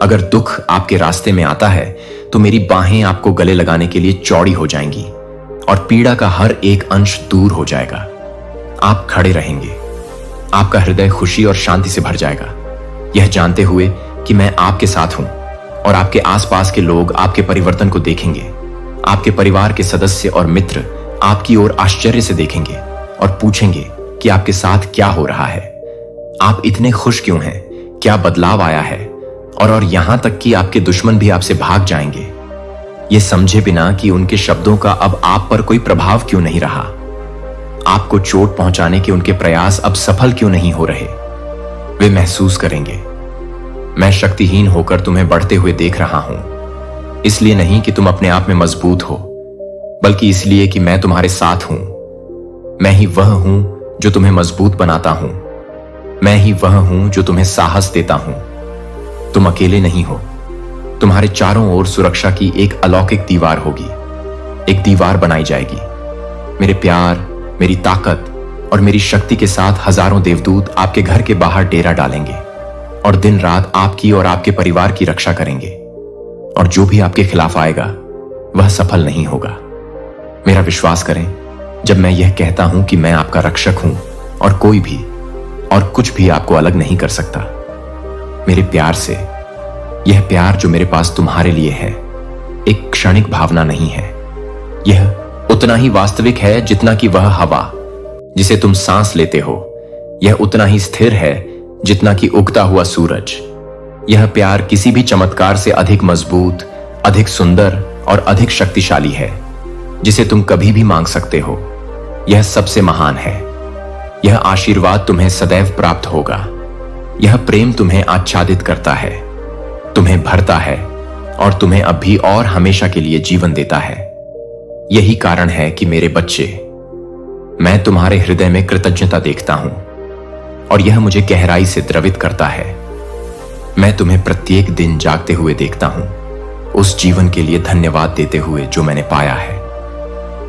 अगर दुख आपके रास्ते में आता है तो मेरी बाहें आपको गले लगाने के लिए चौड़ी हो जाएंगी और पीड़ा का हर एक अंश दूर हो जाएगा। आप खड़े रहेंगे, आपका हृदय खुशी और शांति से भर जाएगा, यह जानते हुए कि मैं आपके साथ हूं, और आपके आसपास के लोग आपके परिवर्तन को देखेंगे। आपके परिवार के सदस्य और मित्र आपकी ओर आश्चर्य से देखेंगे और पूछेंगे कि आपके साथ क्या हो रहा है, आप इतने खुश क्यों हैं, क्या बदलाव आया है, और यहां तक कि आपके दुश्मन भी आपसे भाग जाएंगे, ये समझे बिना कि उनके शब्दों का अब आप पर कोई प्रभाव क्यों नहीं रहा। आपको चोट पहुंचाने के उनके प्रयास अब सफल क्यों नहीं हो रहे। वे महसूस करेंगे, मैं शक्तिहीन होकर तुम्हें बढ़ते हुए देख रहा हूं, इसलिए नहीं कि तुम अपने आप में मजबूत हो, बल्कि इसलिए कि मैं तुम्हारे साथ हूं। मैं ही वह हूं जो तुम्हें मजबूत बनाता हूं, मैं ही वह हूं जो तुम्हें साहस देता हूं। तुम अकेले नहीं हो, तुम्हारे चारों ओर सुरक्षा की एक अलौकिक दीवार होगी, एक दीवार बनाई जाएगी। मेरे प्यार, मेरी ताकत और मेरी शक्ति के साथ हजारों देवदूत आपके घर के बाहर डेरा डालेंगे और दिन रात आपकी और आपके परिवार की रक्षा करेंगे, और जो भी आपके खिलाफ आएगा वह सफल नहीं होगा। मेरा विश्वास करें जब मैं यह कहता हूं कि मैं आपका रक्षक हूं और कोई भी और कुछ भी आपको अलग नहीं कर सकता मेरे प्यार से। यह प्यार जो मेरे पास तुम्हारे लिए है एक क्षणिक भावना नहीं है, यह उतना ही वास्तविक है जितना कि वह हवा जिसे तुम सांस लेते हो, यह उतना ही स्थिर है जितना कि उगता हुआ सूरज। यह प्यार किसी भी चमत्कार से अधिक मजबूत, अधिक सुंदर और अधिक शक्तिशाली है जिसे तुम कभी भी मांग सकते हो। यह सबसे महान है। यह आशीर्वाद तुम्हें सदैव प्राप्त होगा। यह प्रेम तुम्हें आच्छादित करता है, तुम्हें भरता है और तुम्हें अब भी और हमेशा के लिए जीवन देता है। यही कारण है कि मेरे बच्चे, मैं तुम्हारे हृदय में कृतज्ञता देखता हूं और यह मुझे गहराई से द्रवित करता है। मैं तुम्हें प्रत्येक दिन जागते हुए देखता हूं, उस जीवन के लिए धन्यवाद देते हुए जो मैंने पाया है।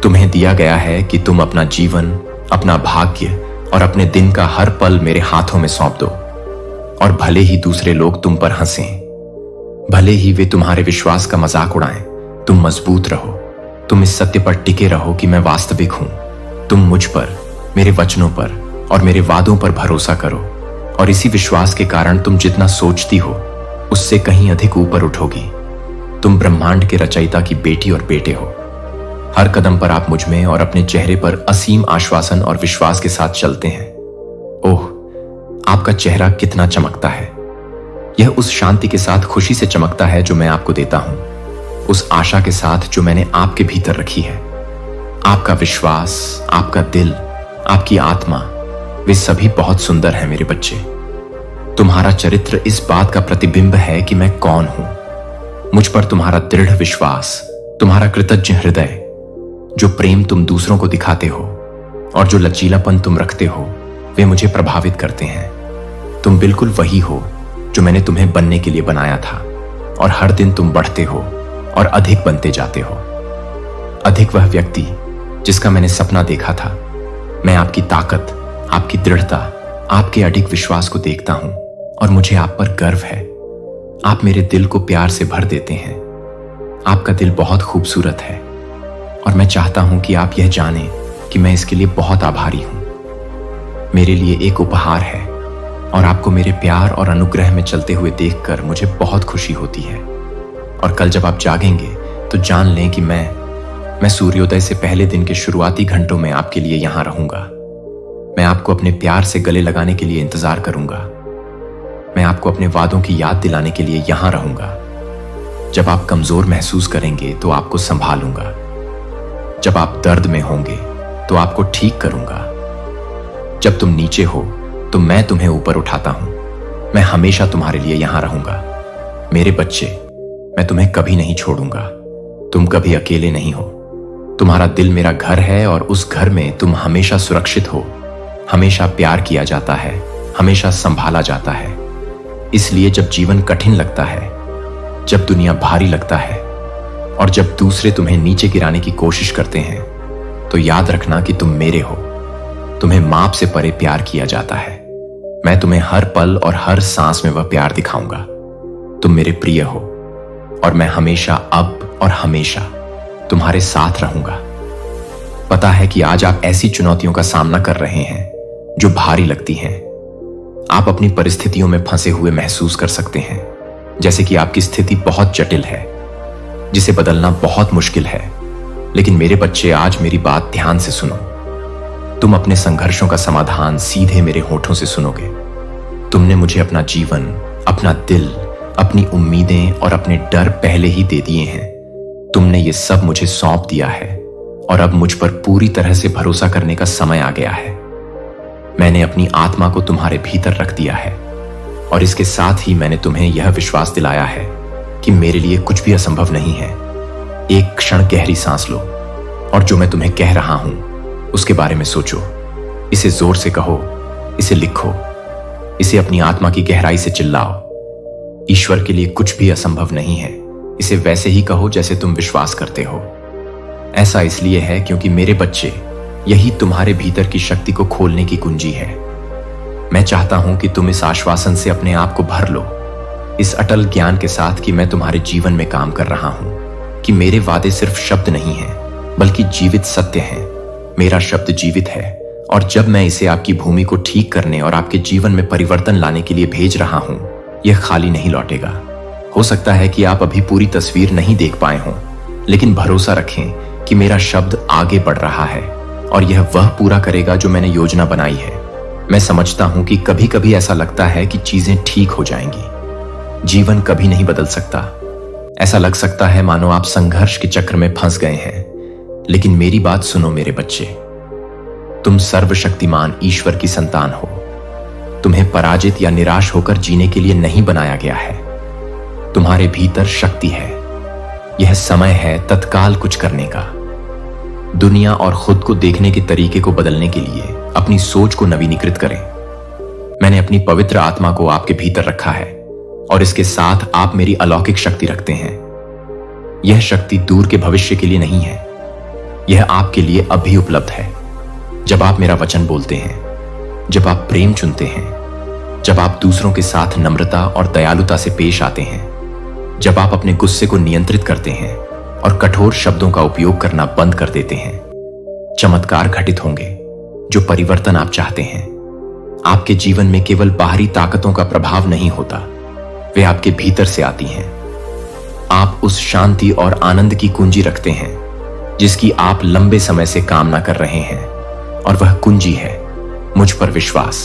तुम्हें दिया गया है कि तुम अपना जीवन, अपना भाग्य और अपने दिन का हर पल मेरे हाथों में सौंप दो, और भले ही दूसरे लोग तुम पर हंसें, भले ही वे तुम्हारे विश्वास का मजाक उड़ाएं, तुम मजबूत रहो। तुम इस सत्य पर टिके रहो कि मैं वास्तविक हूं। तुम मुझ पर, मेरे वचनों पर और मेरे वादों पर भरोसा करो, और इसी विश्वास के कारण तुम जितना सोचती हो उससे कहीं अधिक ऊपर उठोगी। तुम ब्रह्मांड के रचयिता की बेटी और बेटे हो। हर कदम पर आप मुझ में और अपने चेहरे पर असीम आश्वासन और विश्वास के साथ चलते हैं। ओह, आपका चेहरा कितना चमकता है। यह उस शांति के साथ खुशी से चमकता है जो मैं आपको देता हूं, उस आशा के साथ जो मैंने आपके भीतर रखी है। आपका विश्वास, आपका दिल, आपकी आत्मा, वे सभी बहुत सुंदर हैं मेरे बच्चे। तुम्हारा चरित्र इस बात का प्रतिबिंब है कि मैं कौन हूं। मुझ पर तुम्हारा दृढ़ विश्वास, तुम्हारा कृतज्ञ हृदय, जो प्रेम तुम दूसरों को दिखाते हो और जो लचीलापन तुम रखते हो, वे मुझे प्रभावित करते हैं। तुम बिल्कुल वही हो जो मैंने तुम्हें बनने के लिए बनाया था, और हर दिन तुम बढ़ते हो और अधिक बनते जाते हो। अधिक वह व्यक्ति जिसका मैंने सपना देखा था। मैं आपकी ताकत, आपकी दृढ़ता, आपके अडिग विश्वास को देखता हूं और मुझे आप पर गर्व है। आप मेरे दिल को प्यार से भर देते हैं। आपका दिल बहुत खूबसूरत है और मैं चाहता हूं कि आप यह जानें कि मैं इसके लिए बहुत आभारी हूं। मेरे लिए एक उपहार है और आपको मेरे प्यार और अनुग्रह में चलते हुए देखकर मुझे बहुत खुशी होती है। और कल जब आप जागेंगे तो जान लें कि मैं सूर्योदय से पहले दिन के शुरुआती घंटों में आपके लिए यहां रहूंगा। मैं आपको अपने प्यार से गले लगाने के लिए इंतजार करूंगा। मैं आपको अपने वादों की याद दिलाने के लिए यहां रहूंगा। जब आप कमजोर महसूस करेंगे तो आपको संभालूंगा। जब आप दर्द में होंगे तो आपको ठीक करूंगा। जब तुम नीचे हो तो मैं तुम्हें ऊपर उठाता हूं। मैं हमेशा तुम्हारे लिए यहां रहूंगा। मेरे बच्चे, मैं तुम्हें कभी नहीं छोड़ूंगा। तुम कभी अकेले नहीं हो। तुम्हारा दिल मेरा घर है और उस घर में तुम हमेशा सुरक्षित हो। हमेशा प्यार किया जाता है, हमेशा संभाला जाता है। इसलिए जब जीवन कठिन लगता है, जब दुनिया भारी लगता है और जब दूसरे तुम्हें नीचे गिराने की कोशिश करते हैं, तो याद रखना कि तुम मेरे हो। तुम्हें माप से परे प्यार किया जाता है। मैं तुम्हें हर पल और हर सांस में वह प्यार दिखाऊंगा। तुम मेरे प्रिय हो और मैं हमेशा अब और हमेशा तुम्हारे साथ रहूंगा। पता है कि आज आप ऐसी चुनौतियों का सामना कर रहे हैं जो भारी लगती हैं। आप अपनी परिस्थितियों में फंसे हुए महसूस कर सकते हैं, जैसे कि आपकी स्थिति बहुत जटिल है, जिसे बदलना बहुत मुश्किल है। लेकिन मेरे बच्चे, आज मेरी बात ध्यान से सुनो। तुम अपने संघर्षों का समाधान सीधे मेरे होठों से सुनोगे। तुमने मुझे अपना जीवन, अपना दिल, अपनी उम्मीदें और अपने डर पहले ही दे दिए हैं। तुमने ये सब मुझे सौंप दिया है और अब मुझ पर पूरी तरह से भरोसा करने का समय आ गया है। मैंने अपनी आत्मा को तुम्हारे भीतर रख दिया है और इसके साथ ही मैंने तुम्हें यह विश्वास दिलाया है कि मेरे लिए कुछ भी असंभव नहीं है। एक क्षण गहरी सांस लो और जो मैं तुम्हें कह रहा हूं उसके बारे में सोचो। इसे जोर से कहो, इसे लिखो, इसे अपनी आत्मा की गहराई से चिल्लाओ। ईश्वर के लिए कुछ भी असंभव नहीं है। इसे वैसे ही कहो जैसे तुम विश्वास करते हो। ऐसा इसलिए है क्योंकि मेरे बच्चे, यही तुम्हारे भीतर की शक्ति को खोलने की कुंजी है। मैं चाहता हूं कि तुम इस आश्वासन से अपने आप को भर लो, इस अटल ज्ञान के साथ कि मैं तुम्हारे जीवन में काम कर रहा हूं, कि मेरे वादे सिर्फ शब्द नहीं हैं, बल्कि जीवित सत्य हैं। मेरा शब्द जीवित है और जब मैं इसे आपकी भूमि को ठीक करने और आपके जीवन में परिवर्तन लाने के लिए भेज रहा हूं, यह खाली नहीं लौटेगा। हो सकता है कि आप अभी पूरी तस्वीर नहीं देख पाए हों, लेकिन भरोसा रखें कि मेरा शब्द आगे बढ़ रहा है और यह वह पूरा करेगा जो मैंने योजना बनाई है। मैं समझता हूं कि कभी कभी ऐसा लगता है कि चीजें ठीक हो जाएंगी। जीवन कभी नहीं बदल सकता। ऐसा लग सकता है मानो आप संघर्ष के चक्र में फंस गए हैं। लेकिन मेरी बात सुनो मेरे बच्चे, तुम सर्वशक्तिमान ईश्वर की संतान हो। तुम्हें पराजित या निराश होकर जीने के लिए नहीं बनाया गया है। तुम्हारे भीतर शक्ति है। यह समय है तत्काल कुछ करने का। दुनिया और खुद को देखने के तरीके को बदलने के लिए अपनी सोच को नवीनीकृत करें। मैंने अपनी पवित्र आत्मा को आपके भीतर रखा है और इसके साथ आप मेरी अलौकिक शक्ति रखते हैं। यह शक्ति दूर के भविष्य के लिए नहीं है, यह आपके लिए अभी उपलब्ध है। जब आप मेरा वचन बोलते हैं, जब आप प्रेम चुनते हैं, जब आप दूसरों के साथ नम्रता और दयालुता से पेश आते हैं, जब आप अपने गुस्से को नियंत्रित करते हैं और कठोर शब्दों का उपयोग करना बंद कर देते हैं, चमत्कार घटित होंगे। जो परिवर्तन आप चाहते हैं, आपके जीवन में केवल बाहरी ताकतों का प्रभाव नहीं होता, वे आपके भीतर से आती हैं। आप उस शांति और आनंद की कुंजी रखते हैं जिसकी आप लंबे समय से कामना कर रहे हैं, और वह कुंजी है मुझ पर विश्वास।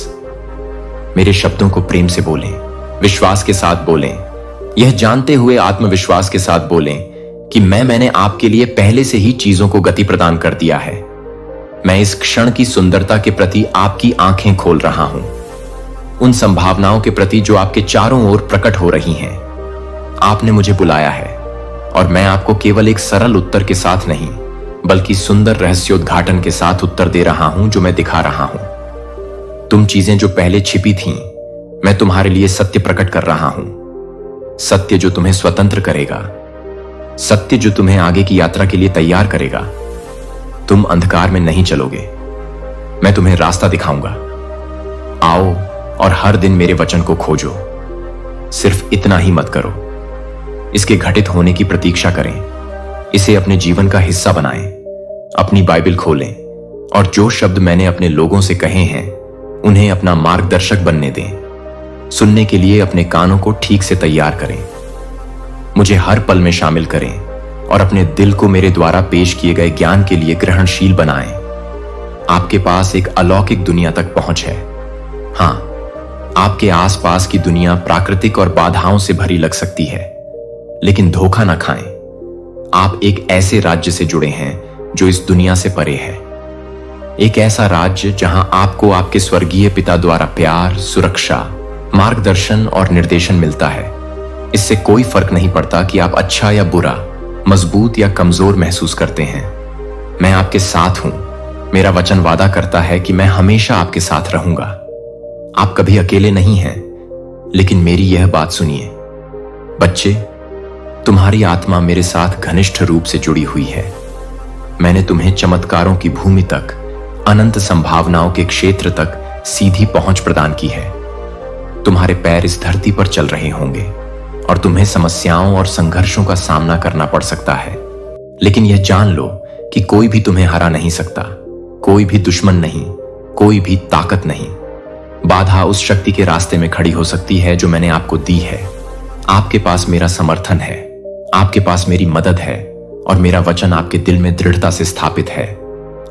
मेरे शब्दों को प्रेम से बोलें, विश्वास के साथ बोलें, यह जानते हुए आत्मविश्वास के साथ बोलें कि मैंने आपके लिए पहले से ही चीजों को गति प्रदान कर दिया है। मैं इस क्षण की सुंदरता के प्रति आपकी आंखें खोल रहा हूं, उन संभावनाओं के प्रति जो आपके चारों ओर प्रकट हो रही हैं। आपने मुझे बुलाया है और मैं आपको केवल एक सरल उत्तर के साथ नहीं, बल्कि सुंदर रहस्योद्घाटन के साथ उत्तर दे रहा हूं जो मैं दिखा रहा हूं। तुम चीजें जो पहले छिपी थीं, मैं तुम्हारे लिए सत्य प्रकट कर रहा हूं। सत्य जो तुम्हें स्वतंत्र करेगा, सत्य जो तुम्हें आगे की यात्रा के लिए तैयार करेगा। तुम अंधकार में नहीं चलोगे, मैं तुम्हें रास्ता दिखाऊंगा। आओ और हर दिन मेरे वचन को खोजो। सिर्फ इतना ही मत करो, इसके घटित होने की प्रतीक्षा करें। इसे अपने जीवन का हिस्सा बनाएं, अपनी बाइबल खोलें और जो शब्द मैंने अपने लोगों से कहे हैं उन्हें अपना मार्गदर्शक बनने दें। सुनने के लिए अपने कानों को ठीक से तैयार करें। मुझे हर पल में शामिल करें और अपने दिल को मेरे द्वारा पेश किए गए ज्ञान के लिए ग्रहणशील बनाएं। आपके पास एक अलौकिक दुनिया तक पहुंच है। हां, आपके आसपास की दुनिया प्राकृतिक और बाधाओं से भरी लग सकती है, लेकिन धोखा न खाएं। आप एक ऐसे राज्य से जुड़े हैं जो इस दुनिया से परे है। एक ऐसा राज्य जहां आपको आपके स्वर्गीय पिता द्वारा प्यार, सुरक्षा, मार्गदर्शन और निर्देशन मिलता है। इससे कोई फर्क नहीं पड़ता कि आप अच्छा या बुरा, मजबूत या कमजोर महसूस करते हैं। मैं आपके साथ हूं। मेरा वचन वादा करता है कि मैं हमेशा आपके साथ रहूंगा। आप कभी अकेले नहीं हैं। लेकिन मेरी यह बात सुनिए बच्चे, तुम्हारी आत्मा मेरे साथ घनिष्ठ रूप से जुड़ी हुई है। मैंने तुम्हें चमत्कारों की भूमि तक, अनंत संभावनाओं के क्षेत्र तक सीधी पहुंच प्रदान की है। तुम्हारे पैर इस धरती पर चल रहे होंगे और तुम्हें समस्याओं और संघर्षों का सामना करना पड़ सकता है, लेकिन यह जान लो कि कोई भी तुम्हें हरा नहीं सकता। कोई भी दुश्मन नहीं, कोई भी ताकत नहीं। बाधा उस शक्ति के रास्ते में खड़ी हो सकती है जो मैंने आपको दी है। आपके पास मेरा समर्थन है, आपके पास मेरी मदद है और मेरा वचन आपके दिल में दृढ़ता से स्थापित है।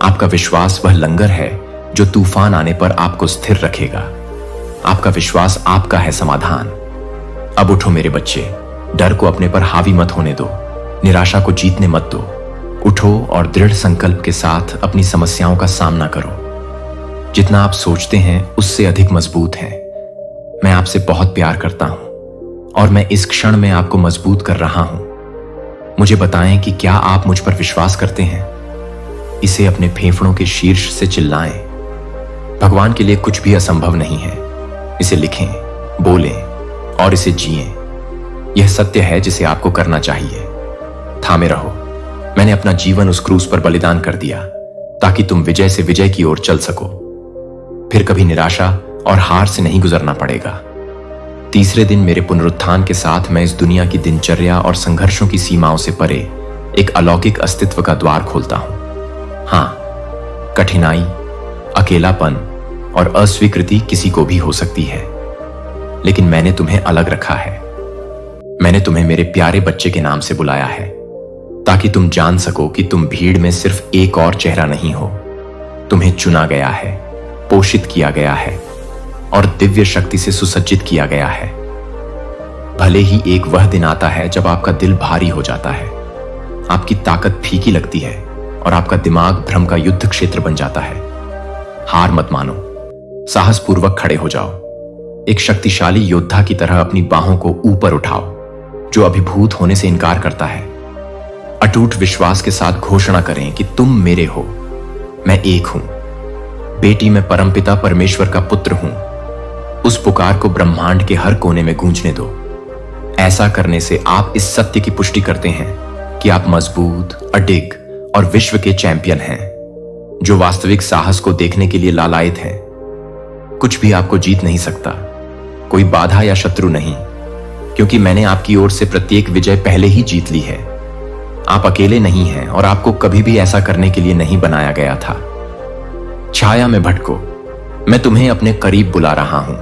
आपका विश्वास वह लंगर है जो तूफान आने पर आपको स्थिर रखेगा। आपका विश्वास आपका है समाधान। अब उठो मेरे बच्चे, डर को अपने पर हावी मत होने दो, निराशा को जीतने मत दो। उठो और दृढ़ संकल्प के साथ अपनी समस्याओं का सामना करो। जितना आप सोचते हैं उससे अधिक मजबूत हैं। मैं आपसे बहुत प्यार करता हूं और मैं इस क्षण में आपको मजबूत कर रहा हूं। मुझे बताएं कि क्या आप मुझ पर विश्वास करते हैं। इसे अपने फेफड़ों के शीर्ष से चिल्लाएं। भगवान के लिए कुछ भी असंभव नहीं है। इसे लिखें, बोलें और इसे जिएं। यह सत्य है जिसे आपको करना चाहिए। थामे रहो। मैंने अपना जीवन उस क्रूस पर बलिदान कर दिया ताकि तुम विजय से विजय की ओर चल सको। फिर कभी निराशा और हार से नहीं गुजरना पड़ेगा। तीसरे दिन मेरे पुनरुत्थान के साथ मैं इस दुनिया की दिनचर्या और संघर्षों की सीमाओं से परे एक अलौकिक अस्तित्व का द्वार खोलता हूं। हां, कठिनाई, अकेलापन और अस्वीकृति किसी को भी हो सकती है, लेकिन मैंने तुम्हें अलग रखा है। मैंने तुम्हें मेरे प्यारे बच्चे के नाम से बुलाया है ताकि तुम जान सको कि तुम भीड़ में सिर्फ एक और चेहरा नहीं हो। तुम्हें चुना गया है, पोषित किया गया है और दिव्य शक्ति से सुसज्जित किया गया है। भले ही एक वह दिन आता है जब आपका दिल भारी हो जाता है, आपकी ताकत फीकी लगती है और आपका दिमाग भ्रम का युद्ध क्षेत्र बन जाता है। हार मत मानो, साहसपूर्वक खड़े हो जाओ। एक शक्तिशाली योद्धा की तरह अपनी बाहों को ऊपर उठाओ जो अभिभूत होने से इनकार करता है। अटूट विश्वास के साथ घोषणा करें कि तुम मेरे हो, मैं एक हूं। बेटी, मैं परमपिता परमेश्वर का पुत्र हूं। उस पुकार को ब्रह्मांड के हर कोने में गूंजने दो। ऐसा करने से आप इस सत्य की पुष्टि करते हैं कि आप मजबूत, अडिग और विश्व के चैंपियन हैं, जो वास्तविक साहस को देखने के लिए लालायित हैं। कुछ भी आपको जीत नहीं सकता, कोई बाधा या शत्रु नहीं, क्योंकि मैंने आपकी ओर से प्रत्येक विजय पहले ही जीत ली है। आप अकेले नहीं हैं और आपको कभी भी ऐसा करने के लिए नहीं बनाया गया था। छाया में भटको, मैं तुम्हें अपने करीब बुला रहा हूं।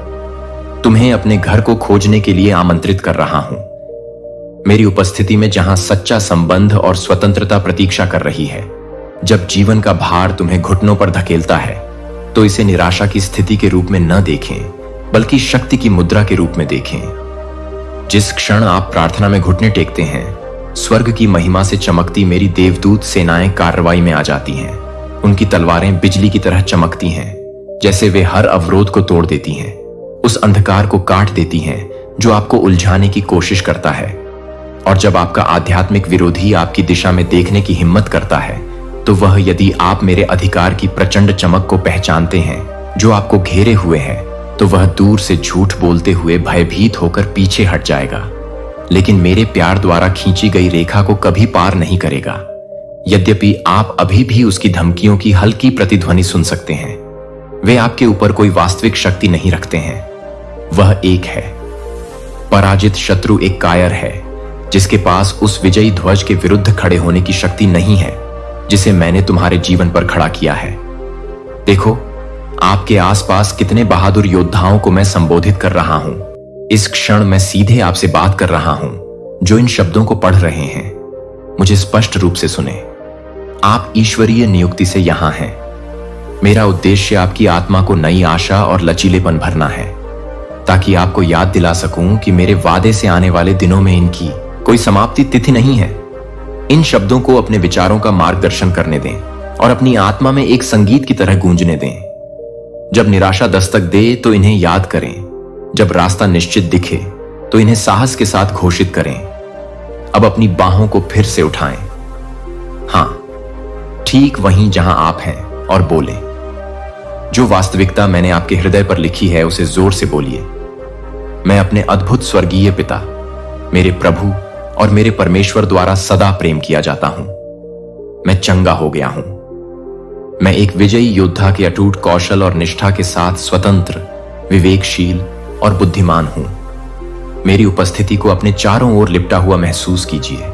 तुम्हें अपने घर को खोजने के लिए आमंत्रित कर रहा हूं। मेरी उपस्थिति में जहां सच्चा संबंध और स्वतंत्रता प्रतीक्षा कर रही है। जब जीवन का भार तुम्हें घुटनों पर धकेलता है तो इसे निराशा की स्थिति के रूप में न देखें, बल्कि शक्ति की मुद्रा के रूप में देखें। जिस क्षण आप प्रार्थना में घुटने टेकते हैं, स्वर्ग की महिमा से चमकती मेरी देवदूत सेनाएं कार्रवाई में आ जाती हैं। उनकी तलवारें बिजली की तरह चमकती हैं, जैसे वे हर अवरोध को तोड़ देती हैं, उस अंधकार को काट देती हैं जो आपको उलझाने की कोशिश करता है। और जब आपका आध्यात्मिक विरोधी आपकी दिशा में देखने की हिम्मत करता है, तो वह, यदि आप मेरे अधिकार की प्रचंड चमक को पहचानते हैं जो आपको घेरे हुए है, तो वह दूर से झूठ बोलते हुए भयभीत होकर पीछे हट जाएगा, लेकिन मेरे प्यार द्वारा खींची गई रेखा को कभी पार नहीं करेगा। यद्यपि आप अभी भी उसकी धमकियों की हल्की प्रतिध्वनि सुन सकते हैं, वे आपके ऊपर कोई वास्तविक शक्ति नहीं रखते हैं। वह एक है। पराजित शत्रु एक कायर है जिसके पास उस विजयी ध्वज के विरुद्ध खड़े होने की शक्ति नहीं है जिसे मैंने तुम्हारे जीवन पर खड़ा किया है। देखो, आपके आसपास कितने बहादुर योद्धाओं को मैं संबोधित कर रहा हूं। इस क्षण मैं सीधे आपसे बात कर रहा हूं जो इन शब्दों को पढ़ रहे हैं। मुझे स्पष्ट रूप से सुने। आप ईश्वरीय नियुक्ति से यहां हैं। मेरा उद्देश्य आपकी आत्मा को नई आशा और लचीलेपन भरना है, ताकि आपको याद दिला सकूं कि मेरे वादे से आने वाले दिनों में इनकी कोई समाप्ति तिथि नहीं है। इन शब्दों को अपने विचारों का मार्गदर्शन करने दें और अपनी आत्मा में एक संगीत की तरह गूंजने दें। जब निराशा दस्तक दे तो इन्हें याद करें। जब रास्ता निश्चित दिखे तो इन्हें साहस के साथ घोषित करें। अब अपनी बाहों को फिर से उठाएं, हां, ठीक वहीं जहां आप हैं, और बोलें। जो वास्तविकता मैंने आपके हृदय पर लिखी है उसे जोर से बोलिए। मैं अपने अद्भुत स्वर्गीय पिता, मेरे प्रभु और मेरे परमेश्वर द्वारा सदा प्रेम किया जाता हूं। मैं चंगा हो गया हूं। मैं एक विजयी योद्धा के अटूट कौशल और निष्ठा के साथ स्वतंत्र, विवेकशील और बुद्धिमान हूं। मेरी उपस्थिति को अपने चारों ओर लिपटा हुआ महसूस कीजिए,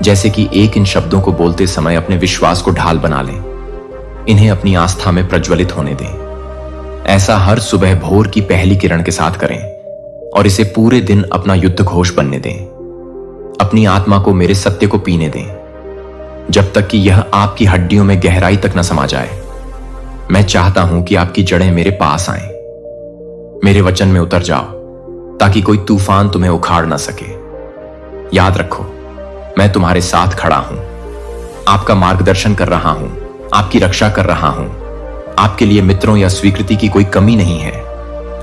जैसे कि एक इन शब्दों को बोलते समय अपने विश्वास को ढाल बना लें। इन्हें अपनी आस्था में प्रज्वलित होने दें। ऐसा हर सुबह भोर की पहली किरण के साथ करें और इसे पूरे दिन अपना युद्ध घोष बनने दें। अपनी आत्मा को मेरे सत्य को पीने दें, जब तक कि यह आपकी हड्डियों में गहराई तक न समा जाए। मैं चाहता हूं कि आपकी जड़ें मेरे पास आएं। मेरे वचन में उतर जाओ, ताकि कोई तूफान तुम्हें उखाड़ ना सके। याद रखो, मैं तुम्हारे साथ खड़ा हूं, आपका मार्गदर्शन कर रहा हूं, आपकी रक्षा कर रहा हूं। आपके लिए मित्रों या स्वीकृति की कोई कमी नहीं है।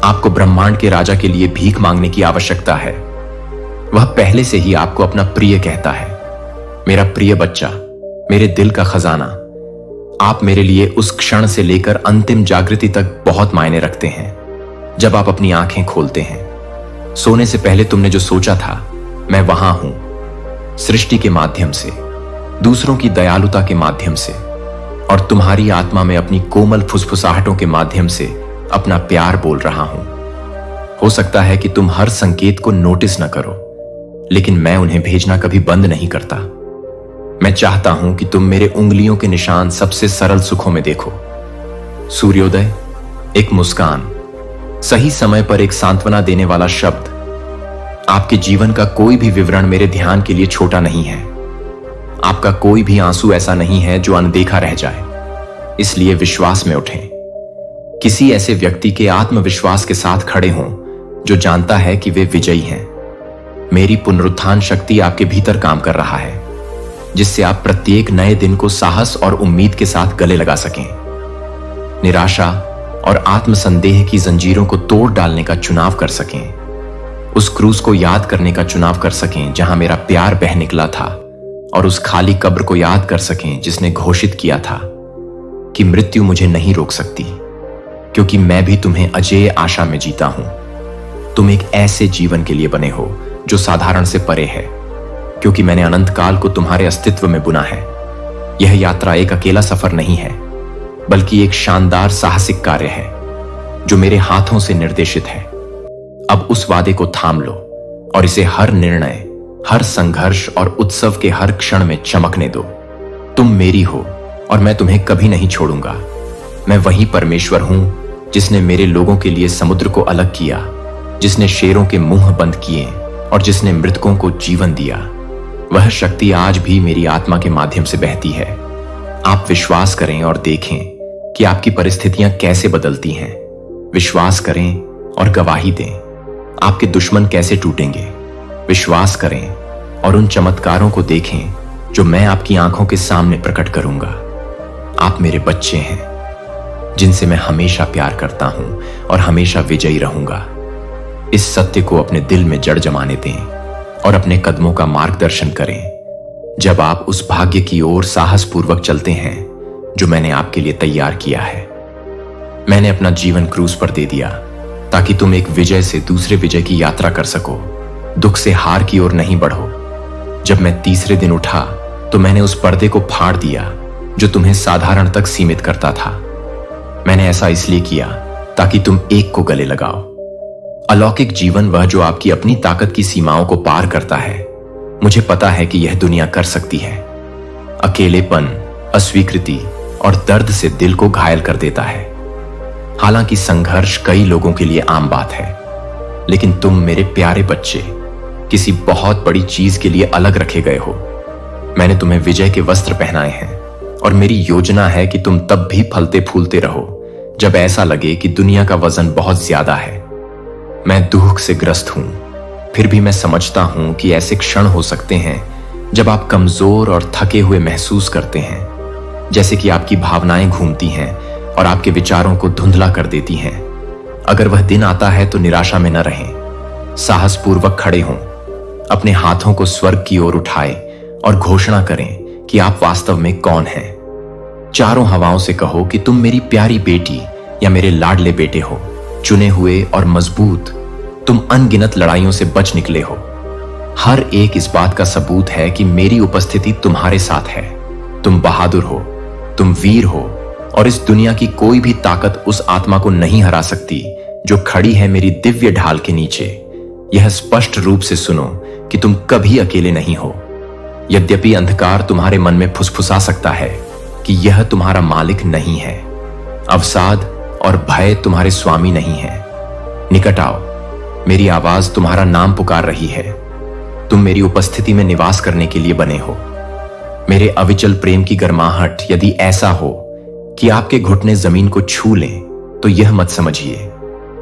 आपको ब्रह्मांड के राजा के लिए भीख मांगने की आवश्यकता है। वह पहले से ही आपको अपना प्रिय कहता है। मेरा प्रिय बच्चा, मेरे दिल का खजाना, आप मेरे लिए उस क्षण से लेकर अंतिम जागृति तक बहुत मायने रखते हैं, जब आप अपनी आंखें खोलते हैं। सोने से पहले तुमने जो सोचा था, मैं वहां हूं, सृष्टि के माध्यम से, दूसरों की दयालुता के माध्यम से, और तुम्हारी आत्मा में अपनी कोमल फुसफुसाहटों के माध्यम से अपना प्यार बोल रहा हूं। हो सकता है कि तुम हर संकेत को नोटिस न करो, लेकिन मैं उन्हें भेजना कभी बंद नहीं करता। मैं चाहता हूं कि तुम मेरे उंगलियों के निशान सबसे सरल सुखों में देखो। सूर्योदय, एक मुस्कान, सही समय पर एक सांत्वना देने वाला शब्द। आपके जीवन का कोई भी विवरण मेरे ध्यान के लिए छोटा नहीं है। आपका कोई भी आंसू ऐसा नहीं है जो अनदेखा रह जाए। इसलिए विश्वास में उठें। किसी ऐसे व्यक्ति के आत्मविश्वास के साथ खड़े हों जो जानता है कि वे विजयी हैं। मेरी पुनरुत्थान शक्ति आपके भीतर काम कर रहा है, जिससे आप प्रत्येक नए दिन को साहस और उम्मीद के साथ गले लगा सकें। निराशा और आत्मसंदेह की जंजीरों को तोड़ डालने का चुनाव कर सकें। उस क्रूज को याद करने का चुनाव कर सकें जहां मेरा प्यार बह निकला था, और उस खाली कब्र को याद कर सकें जिसने घोषित किया था कि मृत्यु मुझे नहीं रोक सकती, क्योंकि मैं भी तुम्हें अजेय आशा में जीता हूं। तुम एक ऐसे जीवन के लिए बने हो जो साधारण से परे है, क्योंकि मैंने अनंत काल को तुम्हारे अस्तित्व में बुना है। यह यात्रा एक अकेला सफर नहीं है, बल्कि एक शानदार साहसिक कार्य है जो मेरे हाथों से निर्देशित है। अब उस वादे को थाम लो और इसे हर निर्णय, हर संघर्ष और उत्सव के हर क्षण में चमकने दो। तुम मेरी हो और मैं तुम्हें कभी नहीं छोड़ूंगा। मैं वही परमेश्वर हूं जिसने मेरे लोगों के लिए समुद्र को अलग किया, जिसने शेरों के मुंह बंद किए और जिसने मृतकों को जीवन दिया। वह शक्ति आज भी मेरी आत्मा के माध्यम से बहती है। आप विश्वास करें और देखें कि आपकी परिस्थितियां कैसे बदलती हैं। विश्वास करें और गवाही दें। आपके दुश्मन कैसे टूटेंगे। विश्वास करें और उन चमत्कारों को देखें जो मैं आपकी आंखों के सामने प्रकट करूंगा। आप मेरे बच्चे हैं, जिनसे मैं हमेशा प्यार करता हूं और हमेशा विजयी रहूंगा। इस सत्य को अपने दिल में जड़ जमाने दें और अपने कदमों का मार्गदर्शन करें, जब आप उस भाग्य की ओर साहसपूर्वक चलते हैं जो मैंने आपके लिए तैयार किया है। मैंने अपना जीवन क्रूज पर दे दिया, ताकि तुम एक विजय से दूसरे विजय की यात्रा कर सको, दुख से हार की ओर नहीं बढ़ो। जब मैं तीसरे दिन उठा तो मैंने उस पर्दे को फाड़ दिया जो तुम्हें साधारण तक सीमित करता था। मैंने ऐसा इसलिए किया ताकि तुम एक को गले लगाओ। अलौकिक जीवन वह जो आपकी अपनी ताकत की सीमाओं को पार करता है। मुझे पता है कि यह दुनिया कर सकती है। अकेलेपन, अस्वीकृति और दर्द से दिल को घायल कर देता है। हालांकि संघर्ष कई लोगों के लिए आम बात है, लेकिन तुम मेरे प्यारे बच्चे किसी बहुत बड़ी चीज के लिए अलग रखे गए हो। मैंने तुम्हें विजय के वस्त्र पहनाए हैं और मेरी योजना है कि तुम तब भी फलते फूलते रहो जब ऐसा लगे कि दुनिया का वजन बहुत ज्यादा है। मैं दुख से ग्रस्त हूं, फिर भी मैं समझता हूं कि ऐसे क्षण हो सकते हैं जब आप कमजोर और थके हुए महसूस करते हैं, जैसे कि आपकी भावनाएं घूमती हैं और आपके विचारों को धुंधला कर देती हैं। अगर वह दिन आता है तो निराशा में न रहें, साहसपूर्वक खड़े हों, अपने हाथों को स्वर्ग की ओर उठाएं और घोषणा करें कि आप वास्तव में कौन हैं। चारों हवाओं से कहो कि तुम मेरी प्यारी बेटी या मेरे लाडले बेटे हो, चुने हुए और मजबूत। तुम अनगिनत लड़ाइयों से बच निकले हो। हर एक इस बात का सबूत है कि मेरी उपस्थिति तुम्हारे साथ है। तुम बहादुर हो, तुम वीर हो और इस दुनिया की कोई भी ताकत उस आत्मा को नहीं हरा सकती जो खड़ी है मेरी दिव्य ढाल के नीचे। यह स्पष्ट रूप से सुनो कि तुम कभी अकेले नहीं हो। यद्यपि अंधकार तुम्हारे मन में फुसफुसा सकता है कि यह तुम्हारा मालिक नहीं है, अवसाद और भय तुम्हारे स्वामी नहीं है। निकट आओ, मेरी आवाज तुम्हारा नाम पुकार रही है। तुम मेरी उपस्थिति में निवास करने के लिए बने हो। मेरे अविचल प्रेम की गर्माहट यदि ऐसा हो कि आपके घुटने जमीन को छू लें, तो यह मत समझिए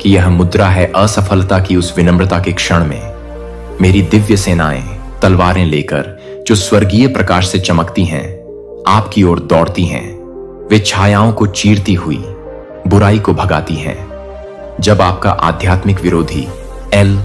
कि यह मुद्रा है असफलता की उस विनम्रता के क्षण में। मेरी दिव्य सेनाएं तलवारें लेकर जो स्वर्गीय प्रकाश से चमकती हैं, आपकी ओर दौड़ती हैं। वे छायाओं को चीरती हुई बुराई को भगाती हैं। जब आपका आध्यात्मिक विरोधी एल